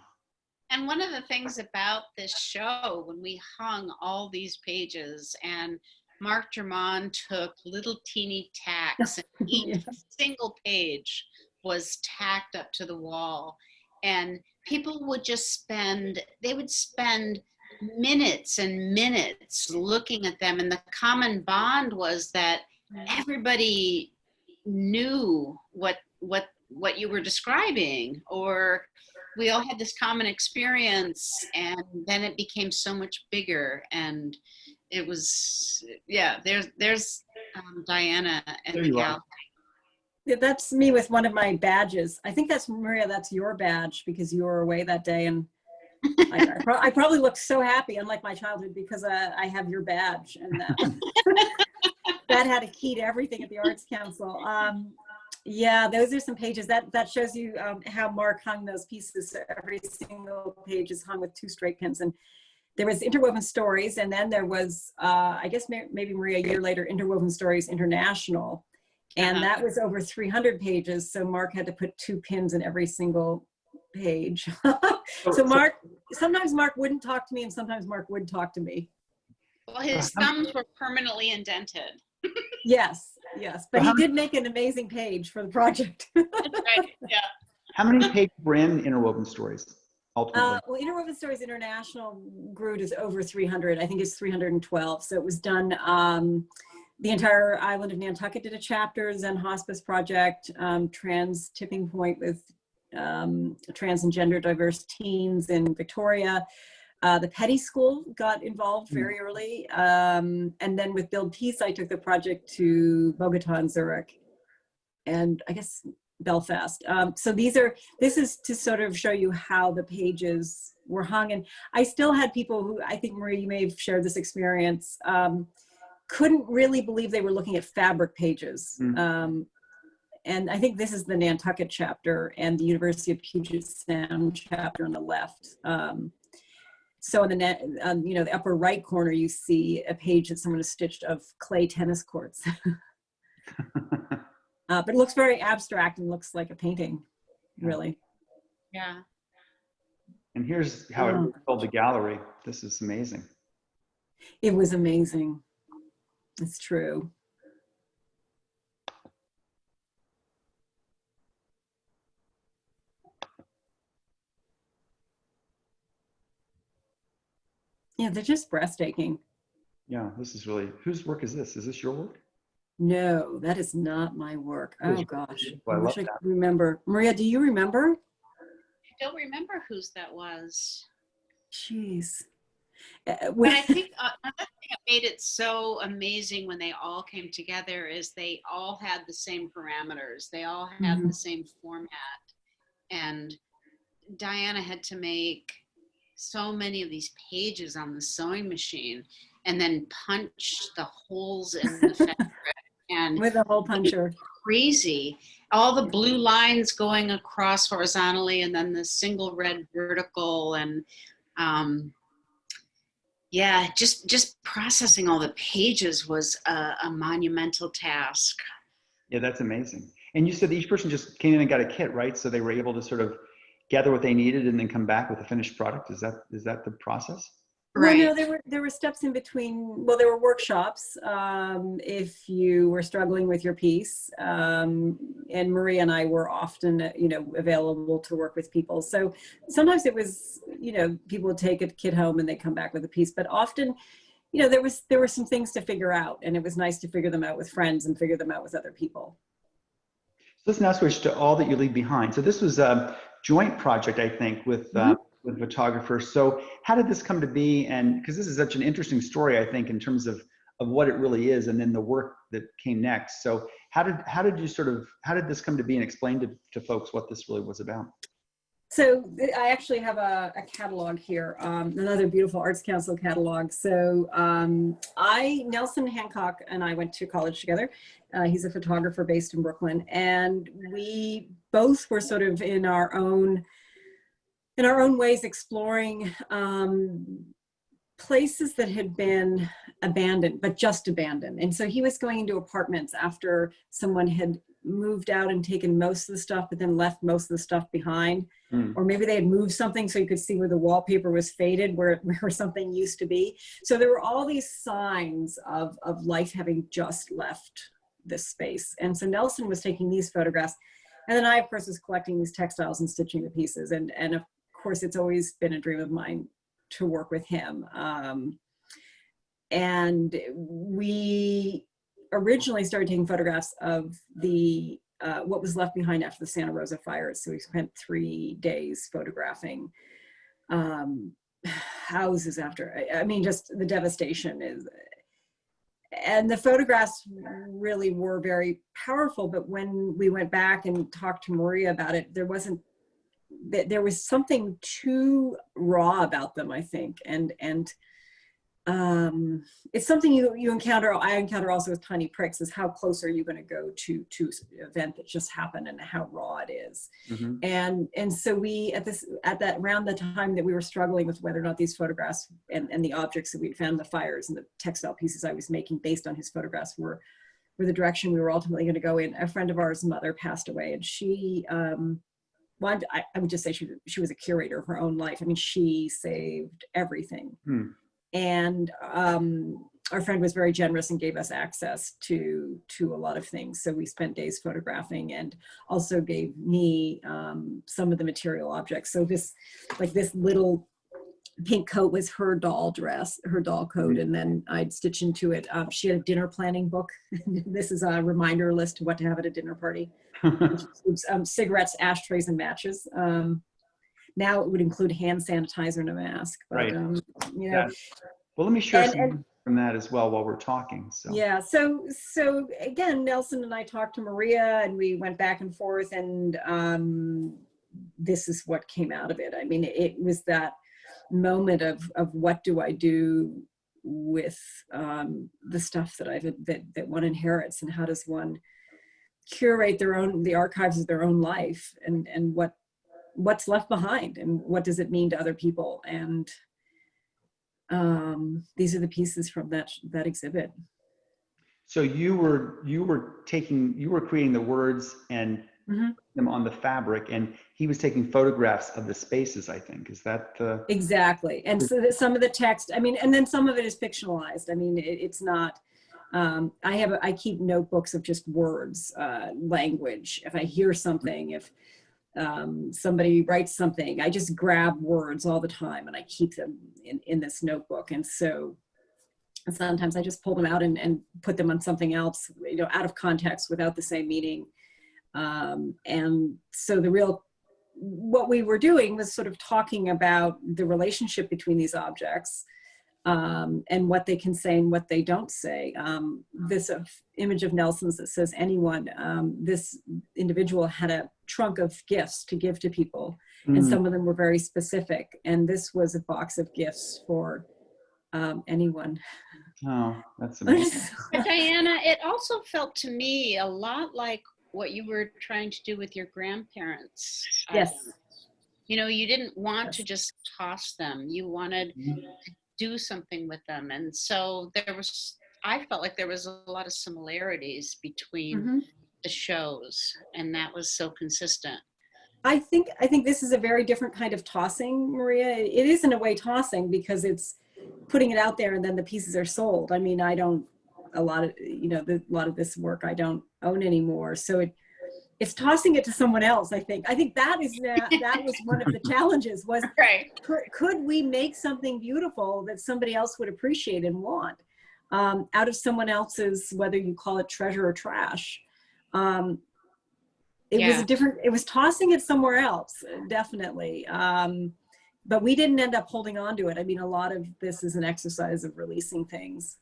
And one of the things about this show, when we hung all these pages and Mark Germond took little teeny tacks and each single page was tacked up to the wall, and people would just they would spend minutes and minutes looking at them, and the common bond was that everybody knew what you were describing, or we all had this common experience, and then it became so much bigger. And it was, yeah, there's Diana and Miguel. Yeah, that's me with one of my badges. I think that's, Maria, that's your badge, because you were away that day, and I probably looked so happy, unlike my childhood, because I have your badge, and that had a key to everything at the Arts Council. Yeah, those are some pages that shows you how Mark hung those pieces. So every single page is hung with 2 straight pins, and there was Interwoven Stories, and then there was, I guess maybe Maria, a year later, Interwoven Stories International, and that was over 300 pages. So Mark had to put 2 pins in every single page. So Mark, sometimes Mark wouldn't talk to me, and sometimes Mark would talk to me. Well, his thumbs were permanently indented. Yes, but he did make an amazing page for the project. That's right, yeah. How many pages were in Interwoven Stories? ultimately? Well, Interwoven Stories International grew to over 300. I think it's 312. So it was done, the entire island of Nantucket did a chapter, Zen Hospice Project, Trans Tipping Point with trans and gender diverse teens in Victoria. The Petty School got involved very early. And then with Build Peace, I took the project to Bogota and Zurich, and I guess Belfast. So this is to sort of show you how the pages were hung. And I still had people who, I think Maria, you may have shared this experience, couldn't really believe they were looking at fabric pages. And I think this is the Nantucket chapter and the University of Puget Sound chapter on the left. So in the upper right corner, you see a page that someone has stitched of clay tennis courts. But it looks very abstract and looks like a painting, really. Yeah. And here's how it filled the gallery. This is amazing. It was amazing. It's true. Yeah, they're just breathtaking. Yeah, this is really, whose work is this? Is this your work? No, that is not my work. Oh gosh, Well, I I wish love I that. could remember. Maria, do you remember? I don't remember whose that was. Jeez. But I think another thing that made it so amazing when they all came together is they all had the same parameters. They all had the same format. And Diana had to make so many of these pages on the sewing machine and then punch the holes in the fabric. And with a hole puncher. Crazy. All the blue lines going across horizontally and then the single red vertical, and yeah, just processing all the pages was a monumental task. Yeah, that's amazing. And you said each person just came in and got a kit, right? So they were able to sort of gather what they needed and then come back with a finished product. Is that the process? Well, Right. no, there were steps in between. Well, there were workshops if you were struggling with your piece, and Maria and I were often, available to work with people. So sometimes it was, people would take a kit home and they come back with a piece. But often, there were some things to figure out, and it was nice to figure them out with friends and figure them out with other people. So let's now switch to All That You Leave Behind. So this was a joint project, I think, with photographers. So how did this come to be? And because this is such an interesting story, I think, in terms of what it really is, and then the work that came next. So how did this come to be, and explain to folks what this really was about? So I actually have a catalog here, another beautiful Arts Council catalog. So Nelson Hancock and I went to college together. He's a photographer based in Brooklyn, and we both were sort of in our own ways exploring places that had been abandoned, but just abandoned. And so he was going into apartments after someone had moved out and taken most of the stuff, but then left most of the stuff behind. Or maybe they had moved something so you could see where the wallpaper was faded, where something used to be. So there were all these signs of life having just left this space. And so Nelson was taking these photographs. And then I, of course, was collecting these textiles and stitching the pieces. And of course, it's always been a dream of mine to work with him. And we originally started taking photographs of the what was left behind after the Santa Rosa fires. So we spent 3 days photographing houses after, I mean, just the devastation is, and the photographs really were very powerful. But when we went back and talked to Maria about it, there was something too raw about them, I think. And it's something you encounter, I encounter also with Tiny Pricks, is how close are you going to go to an event that just happened and how raw it is. And so we, around the time that we were struggling with whether or not these photographs and the objects that we'd found in the fires and the textile pieces I was making based on his photographs were the direction we were ultimately going to go in. A friend of ours' mother passed away, and she, I would just say she was a curator of her own life. I mean, she saved everything. And our friend was very generous and gave us access to a lot of things. So we spent days photographing, and also gave me some of the material objects. So this little pink coat was her doll dress, her doll coat, and then I'd stitch into it. She had a dinner planning book. This is a reminder list of what to have at a dinner party. Cigarettes, ashtrays, and matches. Now it would include hand sanitizer and a mask. But, Right. you know. Yeah. Well, let me share And- some from that as well while we're talking. So. Yeah, so again, Nelson and I talked to Maria, and we went back and forth, and this is what came out of it. I mean, it was that moment of what do I do with the stuff that one inherits, and how does one curate the archives of their own life, and what's left behind, and what does it mean to other people. And these are the pieces from that exhibit. So you were creating the words and them on the fabric, and he was taking photographs of the spaces, I think. Is that the... Exactly. And so that some of the text, I mean, and then some of it is fictionalized. I mean, it's not, I keep notebooks of just words, language. If I hear something, if somebody writes something, I just grab words all the time, and I keep them in this notebook. And so sometimes I just pull them out and put them on something else, you know, out of context, without the same meaning. And so what we were doing was sort of talking about the relationship between these objects, and what they can say and what they don't say. This image of Nelson's that says anyone, this individual had a trunk of gifts to give to people, and some of them were very specific. And this was a box of gifts for anyone. Oh, that's amazing. But Diana, it also felt to me a lot like what you were trying to do with your grandparents. Yes. You know, you didn't want to just toss them. You wanted to do something with them. And so I felt like there was a lot of similarities between the shows, and that was so consistent. I think this is a very different kind of tossing, Maria. It is in a way tossing, because it's putting it out there and then the pieces are sold. I mean, a lot of this work I don't own anymore. So it's tossing it to someone else. I think that was one of the challenges, was right. Could we make something beautiful that somebody else would appreciate and want, out of someone else's, whether you call it treasure or trash. It was tossing it somewhere else, definitely. But we didn't end up holding on to it. I mean, a lot of this is an exercise of releasing things.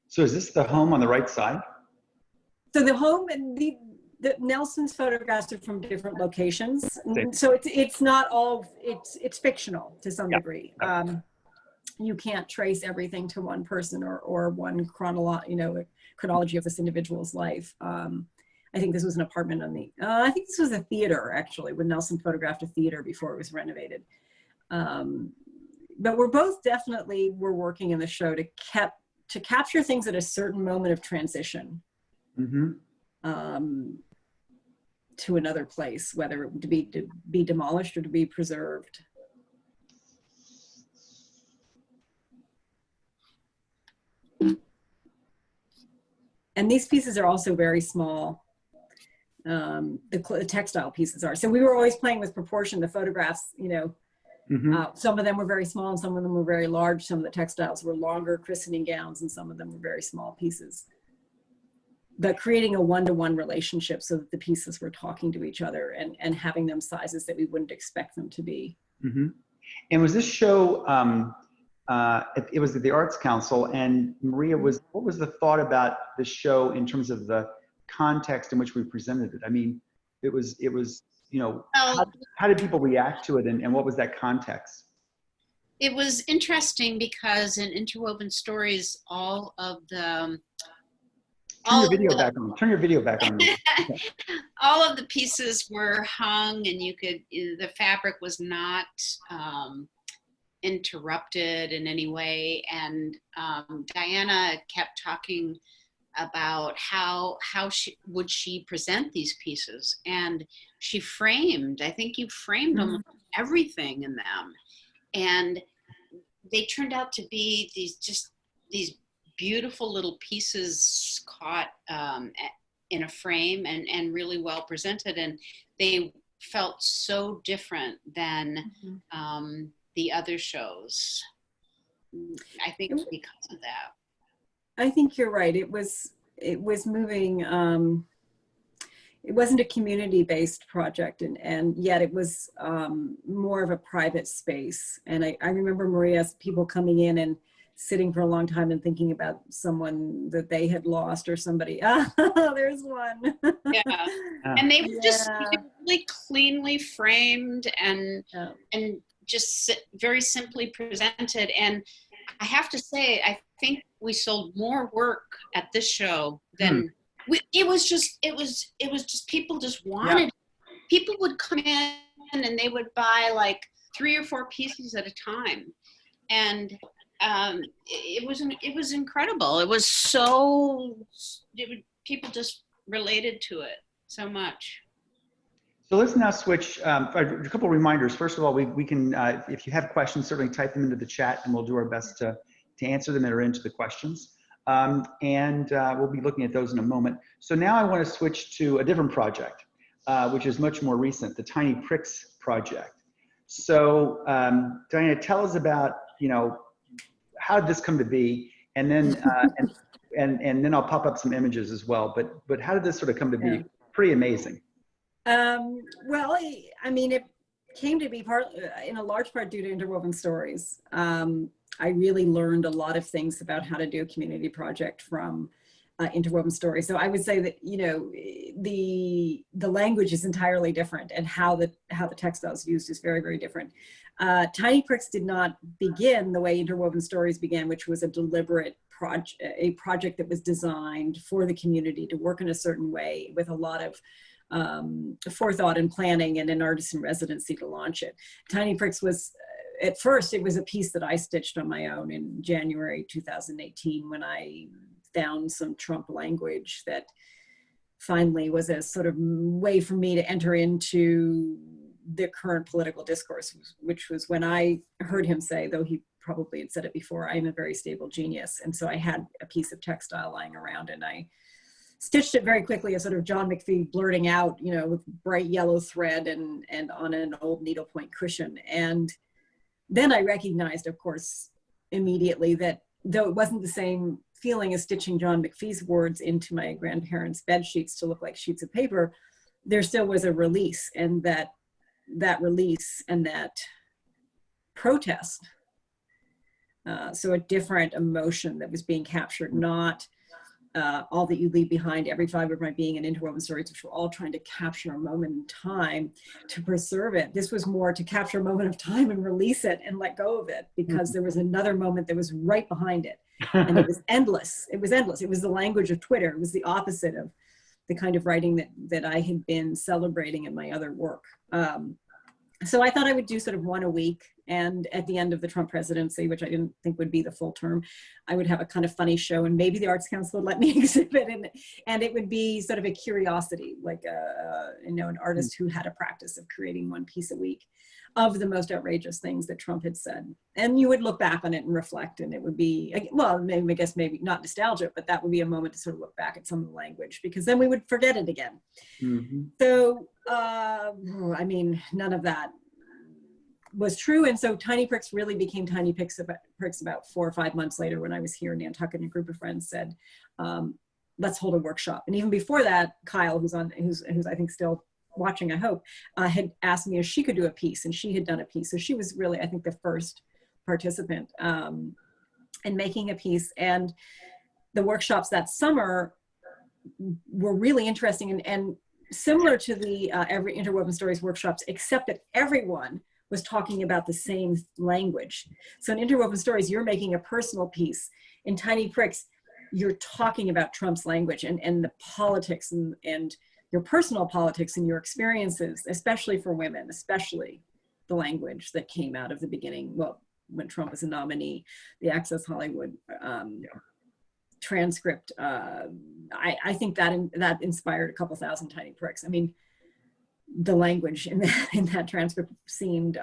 So is this the home on the right side? So the home, and the Nelson's photographs are from different locations. So it's not all, it's fictional to some degree. You can't trace everything to one person or one chronology of this individual's life. I think this was an apartment I think this was a theater, actually, when Nelson photographed a theater before it was renovated. But we're both definitely, we're working in the show to capture things at a certain moment of transition to another place, whether it to be demolished or to be preserved. And these pieces are also very small. The textile pieces are. So we were always playing with proportion. The photographs, you know, some of them were very small and some of them were very large. Some of the textiles were longer christening gowns, and some of them were very small pieces. But creating a one-to-one relationship so that the pieces were talking to each other and having them sizes that we wouldn't expect them to be. And was this show, it was at the Arts Council, and Maria, what was the thought about the show in terms of the context in which we presented it? I mean, it was, you know, how did people react to it, and what was that context? It was interesting because in Interwoven Stories, all of the Turn your video back on. Turn your video back on. all of the pieces were hung, and the fabric was not interrupted in any way. And Diana kept talking about how would she present these pieces, and she framed, I think you framed almost everything in them. And they turned out to be these beautiful little pieces caught in a frame and really well presented, and they felt so different than the other shows. I think because of that. I think you're right. It was moving. It wasn't a community-based project, and yet it was more of a private space. And I remember Maria's people coming in and sitting for a long time and thinking about someone that they had lost or somebody. Ah, there's one. Yeah, and they were just really cleanly framed and just very simply presented. And I have to say, I think we sold more work at this show than it was just people just wanted. People would come in and they would buy like 3 or 4 pieces at a time, and it was incredible. It was so people just related to it so much. So let's now switch. A couple of reminders. First of all, we can, if you have questions, certainly type them into the chat, and we'll do our best to answer them that are into the questions. And we'll be looking at those in a moment. So now I want to switch to a different project, which is much more recent, the Tiny Pricks project. So Diana, tell us about, how did this come to be? And then and then I'll pop up some images as well. But how did this sort of come to be? Pretty amazing. Well, I mean, it came to be in a large part due to Interwoven Stories. I really learned a lot of things about how to do a community project from Interwoven Stories. So I would say that, the language is entirely different, and how the textile is used is very, very different. Tiny Pricks did not begin the way Interwoven Stories began, which was a deliberate project that was designed for the community to work in a certain way with a lot of forethought and planning, and an artist-in-residency to launch it. Tiny Pricks was, at first, it was a piece that I stitched on my own in January 2018 when I found some Trump language that finally was a sort of way for me to enter into the current political discourse, which was when I heard him say, though he probably had said it before, I am a very stable genius. And so I had a piece of textile lying around, and I stitched it very quickly, as sort of John McPhee blurting out, with bright yellow thread and on an old needlepoint cushion. And then I recognized, of course, immediately that though it wasn't the same feeling as stitching John McPhee's words into my grandparents' bed sheets to look like sheets of paper, there still was a release, and that release and that protest. So a different emotion that was being captured, not all that you leave behind, every fiber of my being, and Interwoven Stories, which were all trying to capture a moment in time to preserve it. This was more to capture a moment of time and release it and let go of it, because there was another moment that was right behind it. And it was endless. It was endless. It was the language of Twitter. It was the opposite of the kind of writing that I had been celebrating in my other work. So I thought I would do sort of one a week. And at the end of the Trump presidency, which I didn't think would be the full term, I would have a kind of funny show, and maybe the Arts Council would let me exhibit, and it would be sort of a curiosity, like an artist who had a practice of creating one piece a week of the most outrageous things that Trump had said. And you would look back on it and reflect, and it would be, well, maybe, I guess maybe not nostalgia, but that would be a moment to sort of look back at some of the language, because then we would forget it again. So, I mean, none of that was true. And so Tiny Pricks really became Tiny Pricks about 4 or 5 months later, when I was here in Nantucket, and a group of friends said, let's hold a workshop. And even before that, Kyle, who's I think still watching, I hope, had asked me if she could do a piece, and she had done a piece. So she was really, I think, the first participant in making a piece. And the workshops that summer were really interesting and similar to the every Interwoven Stories workshops, except that everyone was talking about the same language. So in Interwoven Stories, you're making a personal piece. In Tiny Pricks, you're talking about Trump's language and the politics and your personal politics and your experiences, especially for women, especially the language that came out of the beginning, well, when Trump was a nominee, the Access Hollywood transcript. I think that inspired a couple thousand Tiny Pricks. I mean, the language in that transcript seemed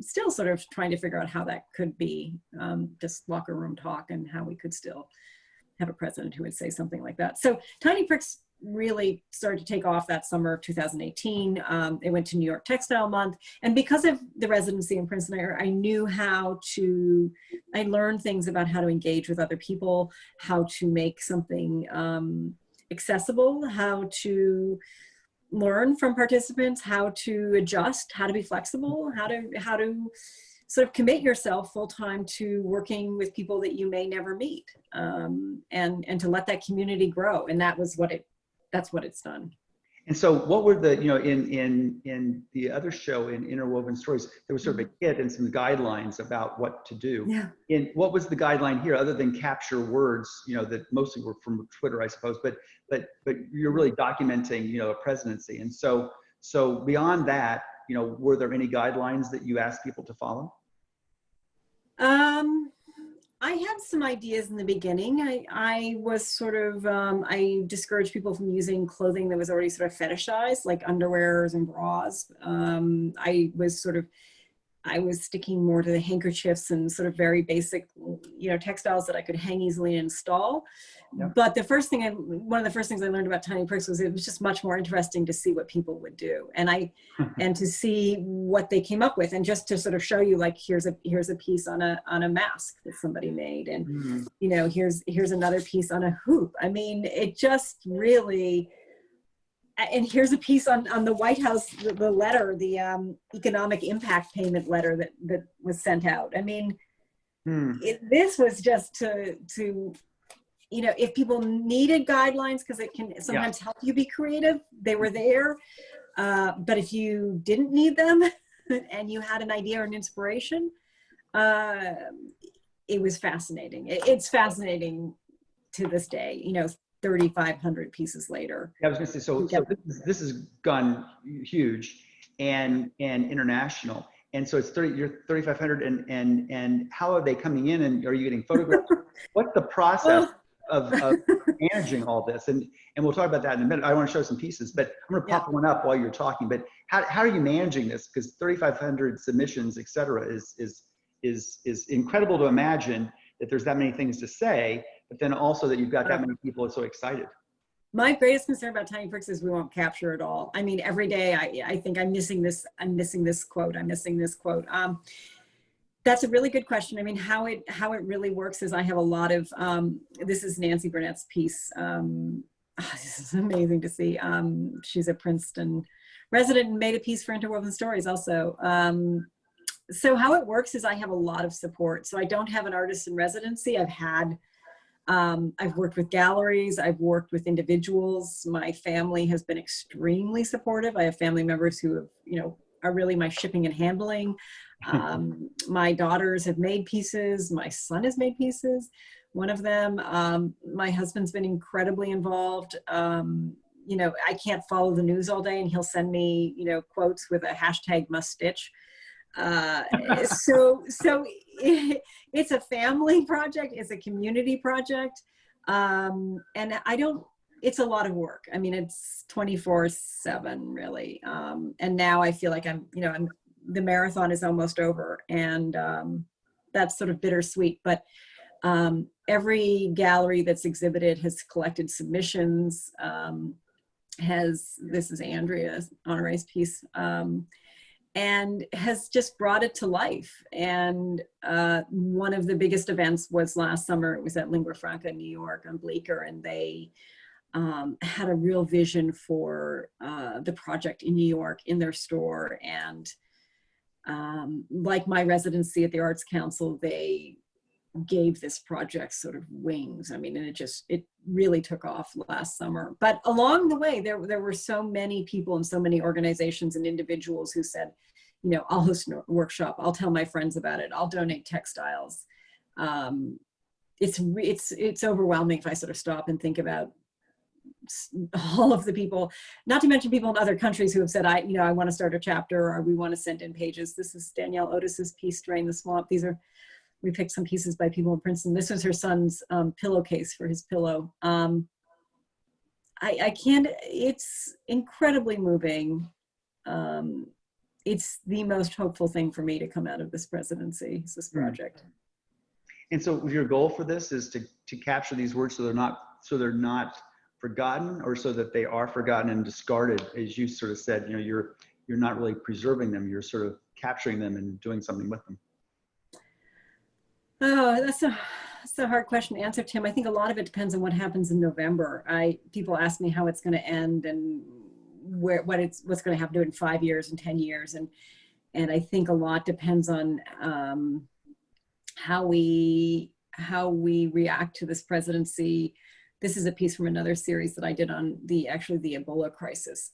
still sort of trying to figure out how that could be just locker room talk and how we could still have a president who would say something like that. So Tiny Pricks really started to take off that summer of 2018. It went to New York Textile Month. And because of the residency in Princeton, I knew I learned things about how to engage with other people, how to make something accessible, how to learn from participants, how to adjust, how to be flexible, how to sort of commit yourself full time to working with people that you may never meet, and to let that community grow. And that's what it's done. And so what were the, in the other show, in Interwoven Stories, there was sort of a kit and some guidelines about what to do. Yeah. And what was the guideline here, other than capture words, that mostly were from Twitter, I suppose, but you're really documenting, a presidency. And so beyond that, were there any guidelines that you asked people to follow? I had some ideas in the beginning. I was sort of, I discouraged people from using clothing that was already sort of fetishized, like underwears and bras. I was sticking more to the handkerchiefs and sort of very basic, textiles that I could hang easily and install. Yeah. But one of the first things I learned about Tiny Pricks was it was just much more interesting to see what people would do, and to see what they came up with, and just to sort of show you, like, here's a piece on a mask that somebody made, and here's another piece on a hoop. I mean, it just really. And here's a piece on the White House, the letter, the economic impact payment letter that was sent out. I mean, this was just to if people needed guidelines, because it can sometimes help you be creative, they were there. But if you didn't need them and you had an idea or an inspiration, it was fascinating. It's fascinating to this day, 3,500 pieces later. I was going to say, so this has gone huge and international, and so you're 3,500, and how are they coming in, and are you getting photographs? What's the process of managing all this? And we'll talk about that in a minute. I want to show some pieces, but I'm going to pop one up while you're talking. But how are you managing this? Because 3,500 submissions, et cetera, is incredible to imagine that there's that many things to say, but then also that you've got that many people so excited. My greatest concern about Tiny Pricks is we won't capture it all. I mean, every day I think I'm missing this quote. That's a really good question. I mean, how it really works is I have a lot of, this is Nancy Burnett's piece. This is amazing to see. She's a Princeton resident and made a piece for Interwoven Stories also. So how it works is I have a lot of support. So I don't have an artist in residency. I've worked with galleries. I've worked with individuals. My family has been extremely supportive. I have family members who have, are really my shipping and handling. My daughters have made pieces. My son has made pieces. One of them, my husband's been incredibly involved. I can't follow the news all day, and he'll send me, quotes with a hashtag must stitch. So it's a family project, it's a community project, and it's a lot of work. I mean, it's 24/7 really, and now I feel like the marathon is almost over, and that's sort of bittersweet, but every gallery that's exhibited has collected submissions, this is Andrea's Honore's piece, and has just brought it to life. And one of the biggest events was last summer. It was at Lingua Franca, New York on Bleecker, and they had a real vision for the project in New York in their store. And like my residency at the Arts Council, they gave this project sort of wings. I mean, and it really took off last summer. But along the way, there were so many people and so many organizations and individuals who said, I'll host a workshop, I'll tell my friends about it, I'll donate textiles. It's overwhelming if I sort of stop and think about all of the people, not to mention people in other countries who have said, I want to start a chapter, or we want to send in pages. This is Danielle Otis's piece, Drain the Swamp. We picked some pieces by people in Princeton. This was her son's pillowcase for his pillow. It's incredibly moving it's the most hopeful thing for me to come out of this presidency, is this project. And so your goal for this is to capture these words so they're not forgotten, or so that they are forgotten and discarded, as you sort of said, you know, you're not really preserving them, you're sort of capturing them and doing something with them. Oh, that's a hard question to answer, Tim. I think a lot of it depends on what happens in November. People ask me how it's going to end and what's going to happen to it in 5 years and 10 years. And I think a lot depends on how we react to this presidency. This is a piece from another series that I did on the Ebola crisis.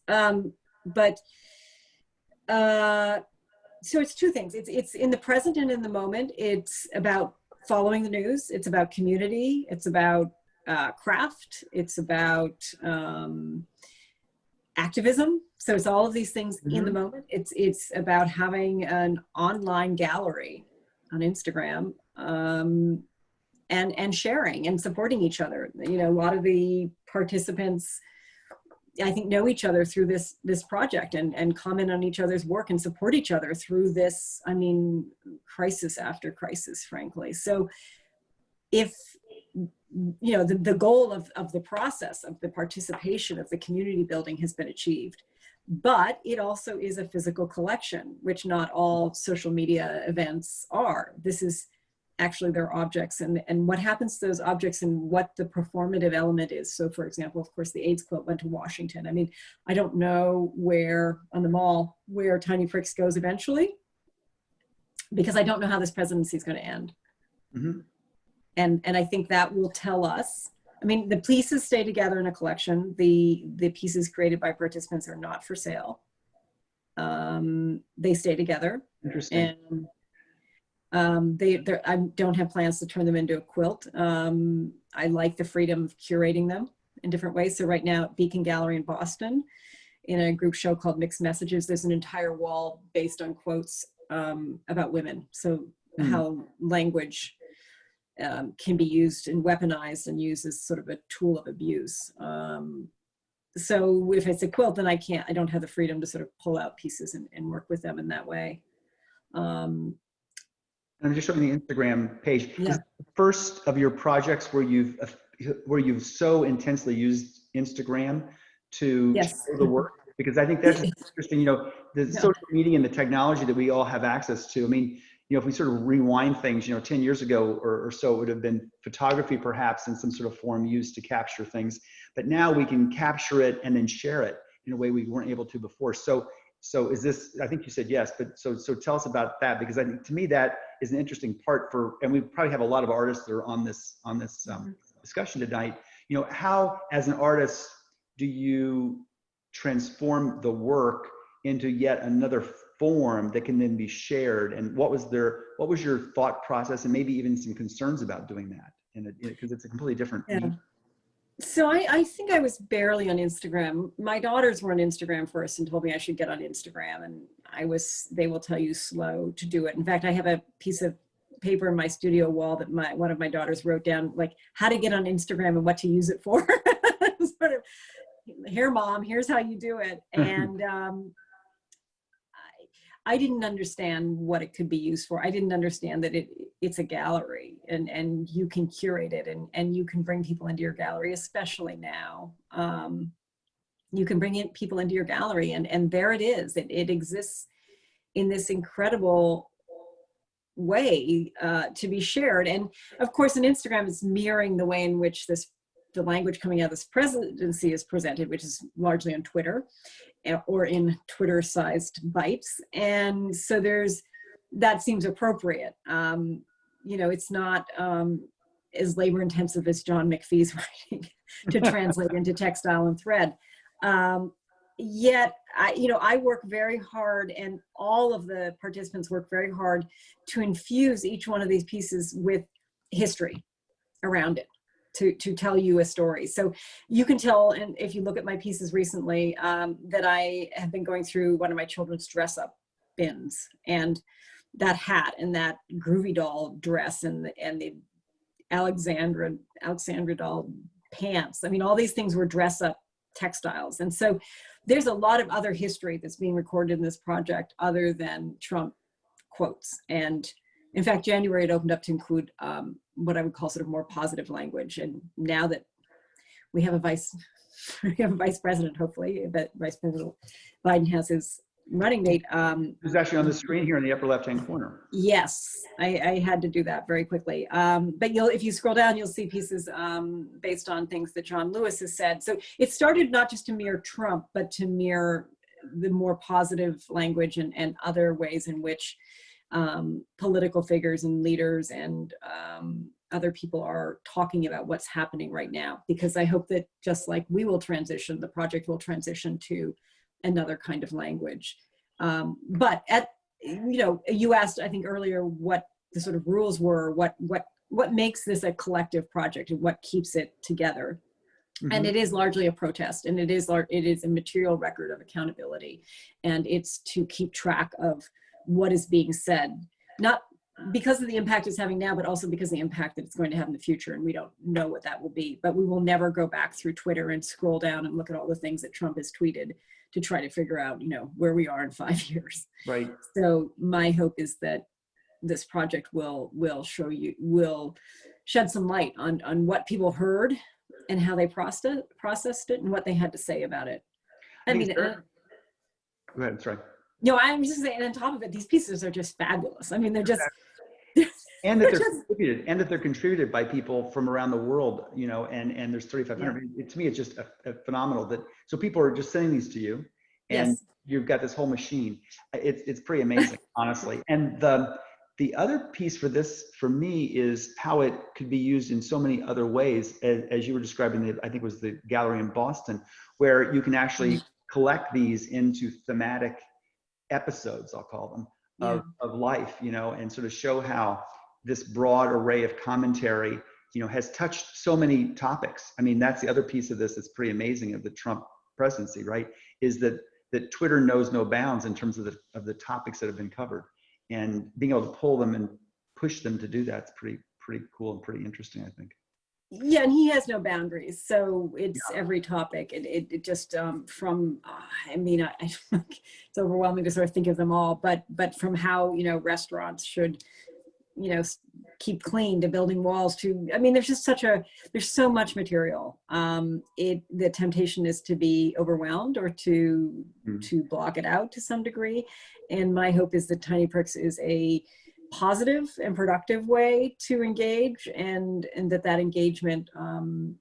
So it's two things. It's in the present and in the moment. It's about following the news. It's about community. It's about craft. It's about activism. So it's all of these things in the moment. It's about having an online gallery on Instagram and sharing and supporting each other. You know, a lot of the participants, I think, know each other through this project and comment on each other's work and support each other through this, I mean, crisis after crisis, frankly. So if, you know, the goal of the process of the participation of the community building has been achieved, but it also is a physical collection, which not all social media events are. This is actually their objects, and what happens to those objects and what the performative element is. So for example, of course, the AIDS quilt went to Washington. I mean, I don't know where on the mall where Tiny Pricks goes eventually, because I don't know how this presidency is going to end. And I think that will tell us. I mean, the pieces stay together in a collection. The pieces created by participants are not for sale. They stay together. Interesting. And I don't have plans to turn them into a quilt. I like the freedom of curating them in different ways. So right now at Beacon Gallery in Boston, in a group show called Mixed Messages, there's an entire wall based on quotes about women. So how language can be used and weaponized and used as sort of a tool of abuse. So if it's a quilt, then I don't have the freedom to sort of pull out pieces and work with them in that way. I'm just showing the Instagram page. Yeah. Is the first of your projects where you've so intensely used Instagram to show the work? Because I think that's interesting. You know, the social media and the technology that we all have access to. I mean, you know, if we sort of rewind things, you know, 10 years ago or so, it would have been photography perhaps in some sort of form used to capture things. But now we can capture it and then share it in a way we weren't able to before. So is this, I think you said yes, but so tell us about that, because I think to me that is an interesting part and we probably have a lot of artists that are on this discussion tonight. You know, how as an artist do you transform the work into yet another form that can then be shared? And what was your thought process, and maybe even some concerns about doing that? And because it's a completely different medium. So I think I was barely on Instagram. My daughters were on Instagram first and told me I should get on Instagram, and they will tell you slow to do it. In fact, I have a piece of paper in my studio wall that one of my daughters wrote down, like, how to get on Instagram and what to use it for. Sort of, here, Mom, here's how you do it. And I didn't understand what it could be used for. I didn't understand that it's a gallery and you can curate it and you can bring people into your gallery, especially now. You can bring in people into your gallery and there it is. It exists in this incredible way to be shared. And of course, on Instagram, it's mirroring the way in which the language coming out of this presidency is presented, which is largely on Twitter or in Twitter-sized bites. And so that seems appropriate. You know, it's not as labor-intensive as John McPhee's writing to translate into textile and thread. Yet, I work very hard, and all of the participants work very hard to infuse each one of these pieces with history around it. To tell you a story. So you can tell, and if you look at my pieces recently, that I have been going through one of my children's dress up bins, and that hat and that groovy doll dress and the Alexandra doll pants. I mean, all these things were dress up textiles. And so there's a lot of other history that's being recorded in this project other than Trump quotes. And in fact, January it opened up to include what I would call sort of more positive language. And now that we have a vice president, hopefully, that Vice President Biden has his running mate. It's actually on the screen here in the upper left-hand corner. Yes, I had to do that very quickly. But if you scroll down, you'll see pieces based on things that John Lewis has said. So it started not just to mirror Trump, but to mirror the more positive language and other ways in which political figures and leaders and other people are talking about what's happening right now. Because I hope that just like we will transition, the project will transition to another kind of language. But you asked, I think earlier, what the sort of rules were, what makes this a collective project and what keeps it together. Mm-hmm. And it is largely a protest, and it is a material record of accountability. And it's to keep track of what is being said, not because of the impact it's having now, but also because of the impact that it's going to have in the future. And we don't know what that will be, but we will never go back through Twitter and scroll down and look at all the things that Trump has tweeted to try to figure out, where we are in 5 years. Right. So my hope is that this project will shed some light on what people heard and how they processed it and what they had to say about it. Go ahead, sorry. No, I'm just saying, and on top of it, these pieces are just fabulous. I mean, they're just, and that they're contributed by people from around the world, and there's 3,500. Yeah. To me, it's just a phenomenal so people are just sending these to you, and yes, you've got this whole machine. It's pretty amazing, honestly. And the other piece for me is how it could be used in so many other ways, as you were describing. I think it was the gallery in Boston, where you can actually collect these into thematic episodes, I'll call them, of life, and sort of show how this broad array of commentary, has touched so many topics. I mean, that's the other piece of this that's pretty amazing of the Trump presidency, right? Is that Twitter knows no bounds in terms of the topics that have been covered, and being able to pull them and push them to do that's pretty cool and pretty interesting, I think. Yeah, and he has no boundaries, so it's every topic. It just it's overwhelming to sort of think of them all, but from how restaurants should keep clean to building walls to, there's so much material. The temptation is to be overwhelmed or to block it out to some degree, and my hope is that Tiny Pricks is a positive and productive way to engage, and that engagement can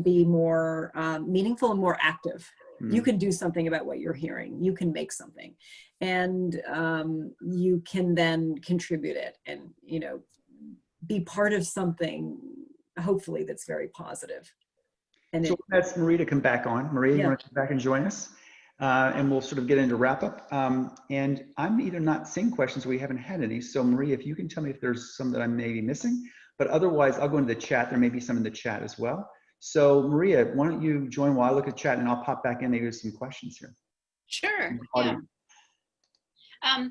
be more meaningful and more active. You can do something about what you're hearing. You can make something, and you can then contribute it and be part of something, hopefully, that's very positive. And so that's Maria to come back on. Maria, you want to come back and join us? And we'll sort of get into wrap up. And I'm either not seeing questions, we haven't had any. So Maria, if you can tell me if there's some that I'm maybe missing, but otherwise I'll go into the chat. There may be some in the chat as well. So Maria, why don't you join while I look at chat, and I'll pop back in maybe with some questions here. Sure. Yeah. I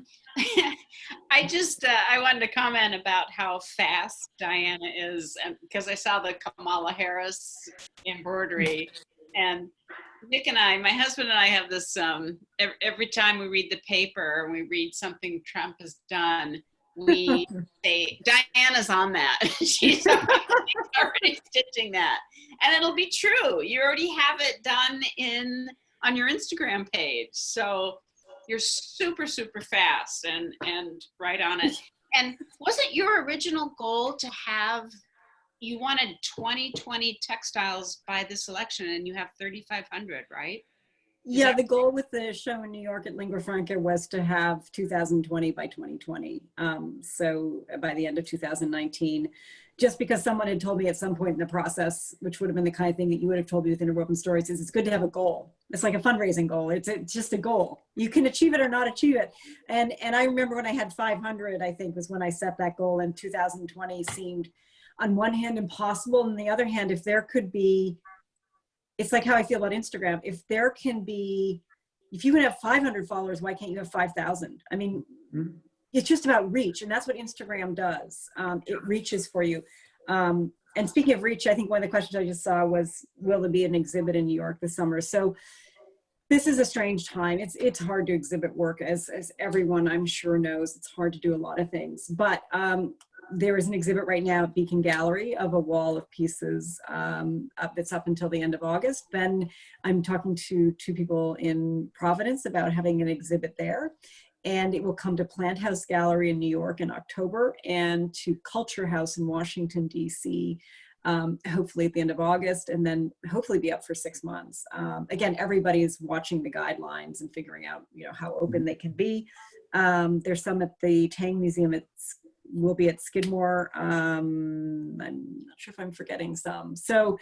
wanted to comment about how fast Diana is, because I saw the Kamala Harris embroidery, and Nick and my husband and I have this, every time we read the paper and we read something Trump has done, we say, Diana's on that. She's already stitching that. And it'll be true. You already have it done on your Instagram page. So you're super, super fast and right on it. And wasn't your original goal to have, you wanted 2020 textiles by this election, and you have 3,500, right? Yeah, the goal with the show in New York at Lingua Franca was to have 2020 by 2020. So by the end of 2019, just because someone had told me at some point in the process, which would have been the kind of thing that you would have told me with Interwoven Stories, is it's good to have a goal. It's like a fundraising goal. It's just a goal. You can achieve it or not achieve it. And I remember when I had 500, I think was when I set that goal, and 2020 seemed on one hand impossible, and on the other hand, if there could be, it's like how I feel about Instagram. If you can have 500 followers, why can't you have 5,000? I mean, it's just about reach, and that's what Instagram does. It reaches for you. and speaking of reach, I think one of the questions I just saw was, will there be an exhibit in New York this summer? So this is a strange time. It's hard to exhibit work, as everyone I'm sure knows. It's hard to do a lot of things, but there is an exhibit right now at Beacon Gallery of a wall of pieces that's up until the end of August. Then I'm talking to two people in Providence about having an exhibit there. And it will come to Plant House Gallery in New York in October, and to Culture House in Washington, D.C., hopefully at the end of August, and then hopefully be up for 6 months. Again, everybody is watching the guidelines and figuring out, how open they can be. There's some at the Tang Museum. Will be at Skidmore. I'm not sure if I'm forgetting some. So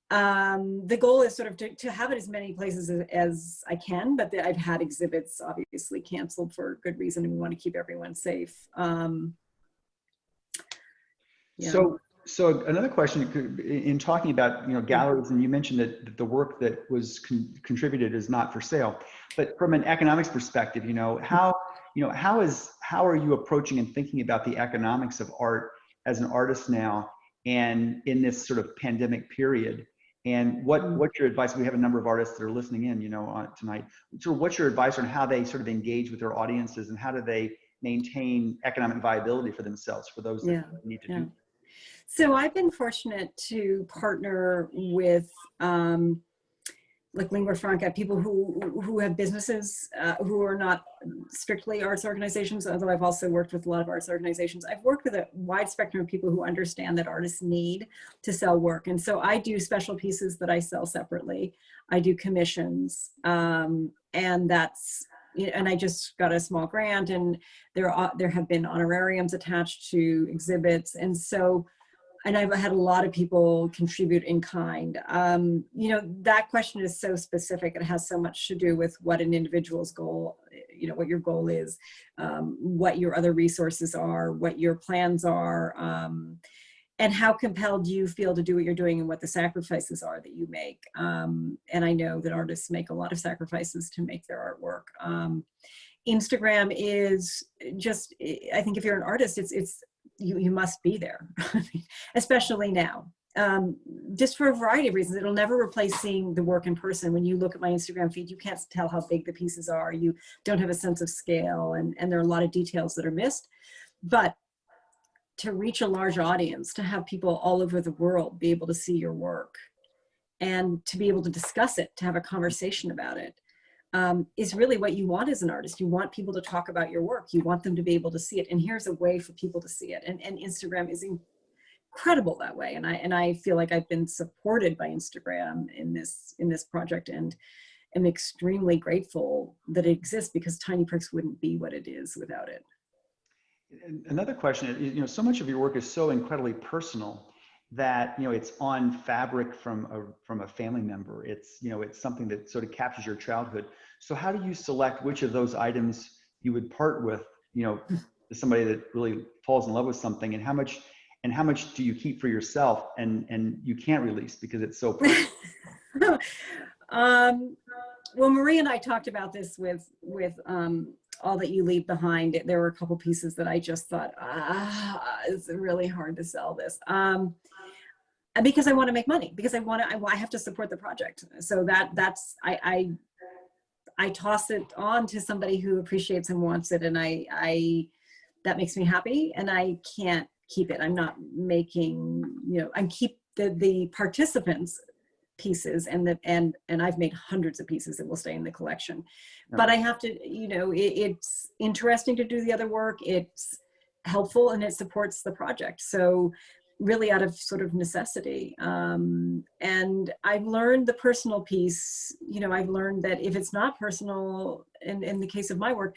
the goal is sort of to have it as many places as I can, but I've had exhibits obviously canceled for good reason, and we want to keep everyone safe. Yeah. So another question, in talking about galleries, and you mentioned that the work that was contributed is not for sale, but from an economics perspective, how are you approaching and thinking about the economics of art as an artist now, and in this sort of pandemic period? And what's your advice? We have a number of artists that are listening in, tonight. So what's your advice on how they sort of engage with their audiences, and how do they maintain economic viability for themselves, for those that need to do? So I've been fortunate to partner with like lingua franca, people who have businesses who are not strictly arts organizations, although I've also worked with a lot of arts organizations. I've worked with a wide spectrum of people who understand that artists need to sell work. And so I do special pieces that I sell separately. I do commissions, and that's, and I just got a small grant, and there have been honorariums attached to exhibits. And so, and I've had a lot of people contribute in kind. That question is so specific. It has so much to do with what an individual's goal, what your goal is, what your other resources are, what your plans are, and how compelled you feel to do what you're doing, and what the sacrifices are that you make. And I know that artists make a lot of sacrifices to make their artwork. Instagram is just, I think if you're an artist, you must be there, especially now, just for a variety of reasons. It'll never replace seeing the work in person. When you look at my Instagram feed, you can't tell how big the pieces are. You don't have a sense of scale, and there are a lot of details that are missed. But to reach a large audience, to have people all over the world be able to see your work, and to be able to discuss it, to have a conversation about it, is really what you want as an artist. You want people to talk about your work. You want them to be able to see it. And here's a way for people to see it. And Instagram is incredible that way. And I feel like I've been supported by Instagram in this project, and am extremely grateful that it exists, because Tiny Pricks wouldn't be what it is without it. Another question is, so much of your work is so incredibly personal that it's on fabric from a family member. It's something that sort of captures your childhood. So how do you select which of those items you would part with, to somebody that really falls in love with something, and how much do you keep for yourself and you can't release because it's so personal? Well, Marie and I talked about this with All That You Leave Behind. There were a couple pieces that I just thought, it's really hard to sell this. Because I want to make money, because I have to support the project. So that's, I toss it on to somebody who appreciates and wants it. And that makes me happy, and I can't keep it. I'm not making, I keep the participants pieces, and I've made hundreds of pieces that will stay in the collection. But I have to, it's interesting to do the other work. It's helpful, and it supports the project. So really out of sort of necessity. And I've learned the personal piece, I've learned that if it's not personal, in the case of my work,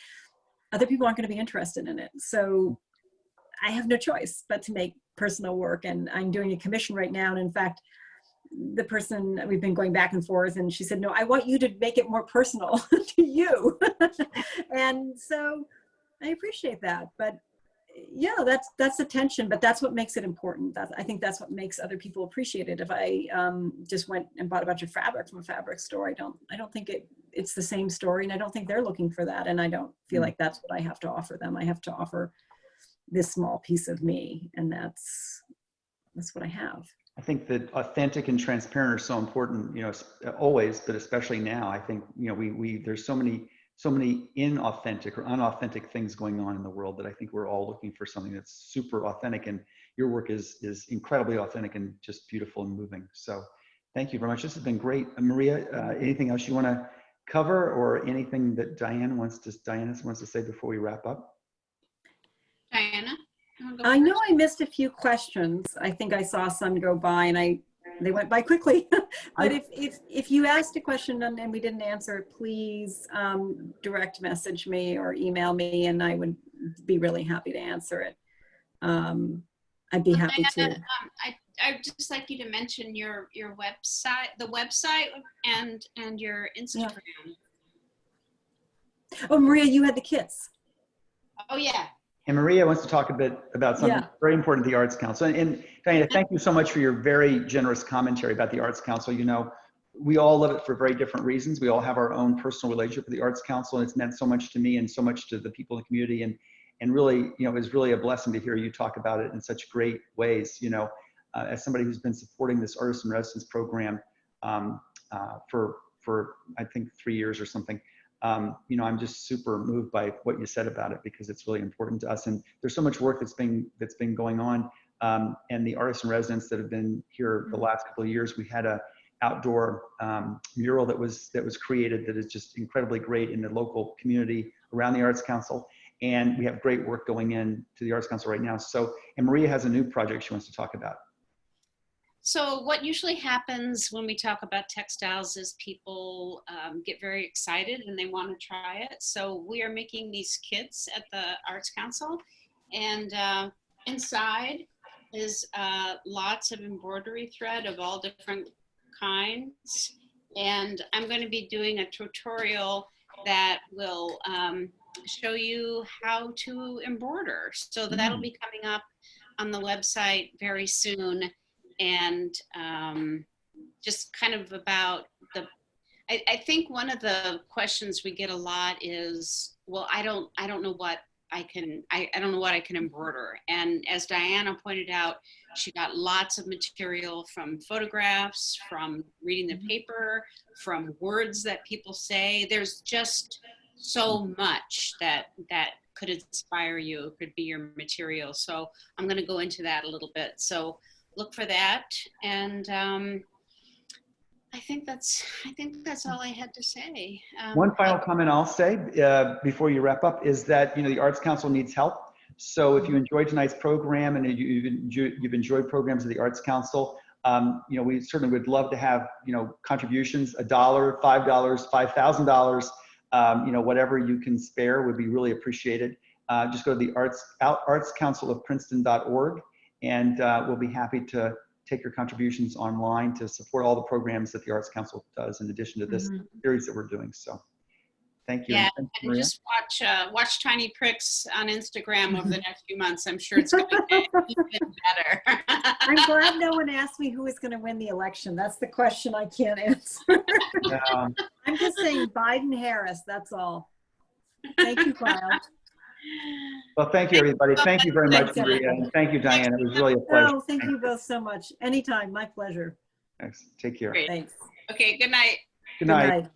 other people aren't going to be interested in it. So I have no choice but to make personal work. And I'm doing a commission right now. And in fact, the person, we've been going back and forth, and she said, no, I want you to make it more personal to you. And so I appreciate that. But yeah, that's the tension, but that's what makes it important. I think that's what makes other people appreciate it. If I just went and bought a bunch of fabric from a fabric store, I don't think it's the same story, and I don't think they're looking for that, and I don't feel like that's what I have to offer them. I have to offer this small piece of me, and that's that's what I have. I think that authentic and transparent are so important, you know, always, but especially now. I think, you know, there's so many inauthentic or unauthentic things going on in the world that I think we're all looking for something that's super authentic, and your work is incredibly authentic and just beautiful and moving. So thank you very much. This has been great. Maria, anything else you want to cover, or anything that Diana wants to say before we wrap up? Diana? I know I missed a few questions. I think I saw some go by and they went by quickly. But if you asked a question and we didn't answer it, please direct message me or email me, and I would be really happy to answer it. I'd be happy Diana, to. I'd just like you to mention your website, the website, and your Instagram. Yeah. Oh, Maria, you had the kits. Oh yeah. And Maria wants to talk a bit about something very important to the Arts Council. And Diana, thank you so much for your very generous commentary about the Arts Council. You know, we all love it for very different reasons. We all have our own personal relationship with the Arts Council, and it's meant so much to me and so much to the people in the community. And really, you know, it was really a blessing to hear you talk about it in such great ways. You know, as somebody who's been supporting this Artist-in-Residence program for I think 3 years or something, you know, I'm just super moved by what you said about it, because it's really important to us. And there's so much work that's been going on. And the Artist-in-Residence that have been here the last couple of years, we had a outdoor mural that was created that is just incredibly great in the local community around the Arts Council. And we have great work going in to the Arts Council right now. So, and Maria has a new project she wants to talk about. So what usually happens when we talk about textiles is people get very excited and they want to try it. So we are making these kits at the Arts Council, and inside is lots of embroidery thread of all different kinds. And I'm going to be doing a tutorial that will show you how to embroider. So that'll be coming up on the website very soon. And just kind of about I think one of the questions we get a lot is, well, I don't know what I don't know what I can embroider. And as Diana pointed out, she got lots of material from photographs, from reading the paper, from words that people say. There's just so much that could inspire you, it could be your material. So I'm going to go into that a little bit. So look for that. And I think that's all I had to say. One final comment I'll say before you wrap up is that, you know, the Arts Council needs help. So if you enjoyed tonight's program and you've enjoyed programs of the Arts Council, you know, we certainly would love to have, you know, contributions, $1, $5, $5,000, you know, whatever you can spare would be really appreciated. Just go to the artscouncilofprinceton.org, and we'll be happy to take your contributions online to support all the programs that the Arts Council does in addition to this series that we're doing. So thank you. Yeah, and and just watch Tiny Pricks on Instagram over the next few months. I'm sure it's going to get even better. I'm glad no one asked me who is going to win the election. That's the question I can't answer. I'm just saying Biden-Harris, that's all. Thank you, Kyle. Well, thank you, everybody. Thank you very much, Maria. And thank you, Diana. It was really a pleasure. Oh, thank you both so much. Anytime. My pleasure. Thanks. Take care. Great. Thanks. Okay, good night. Good night. Good night.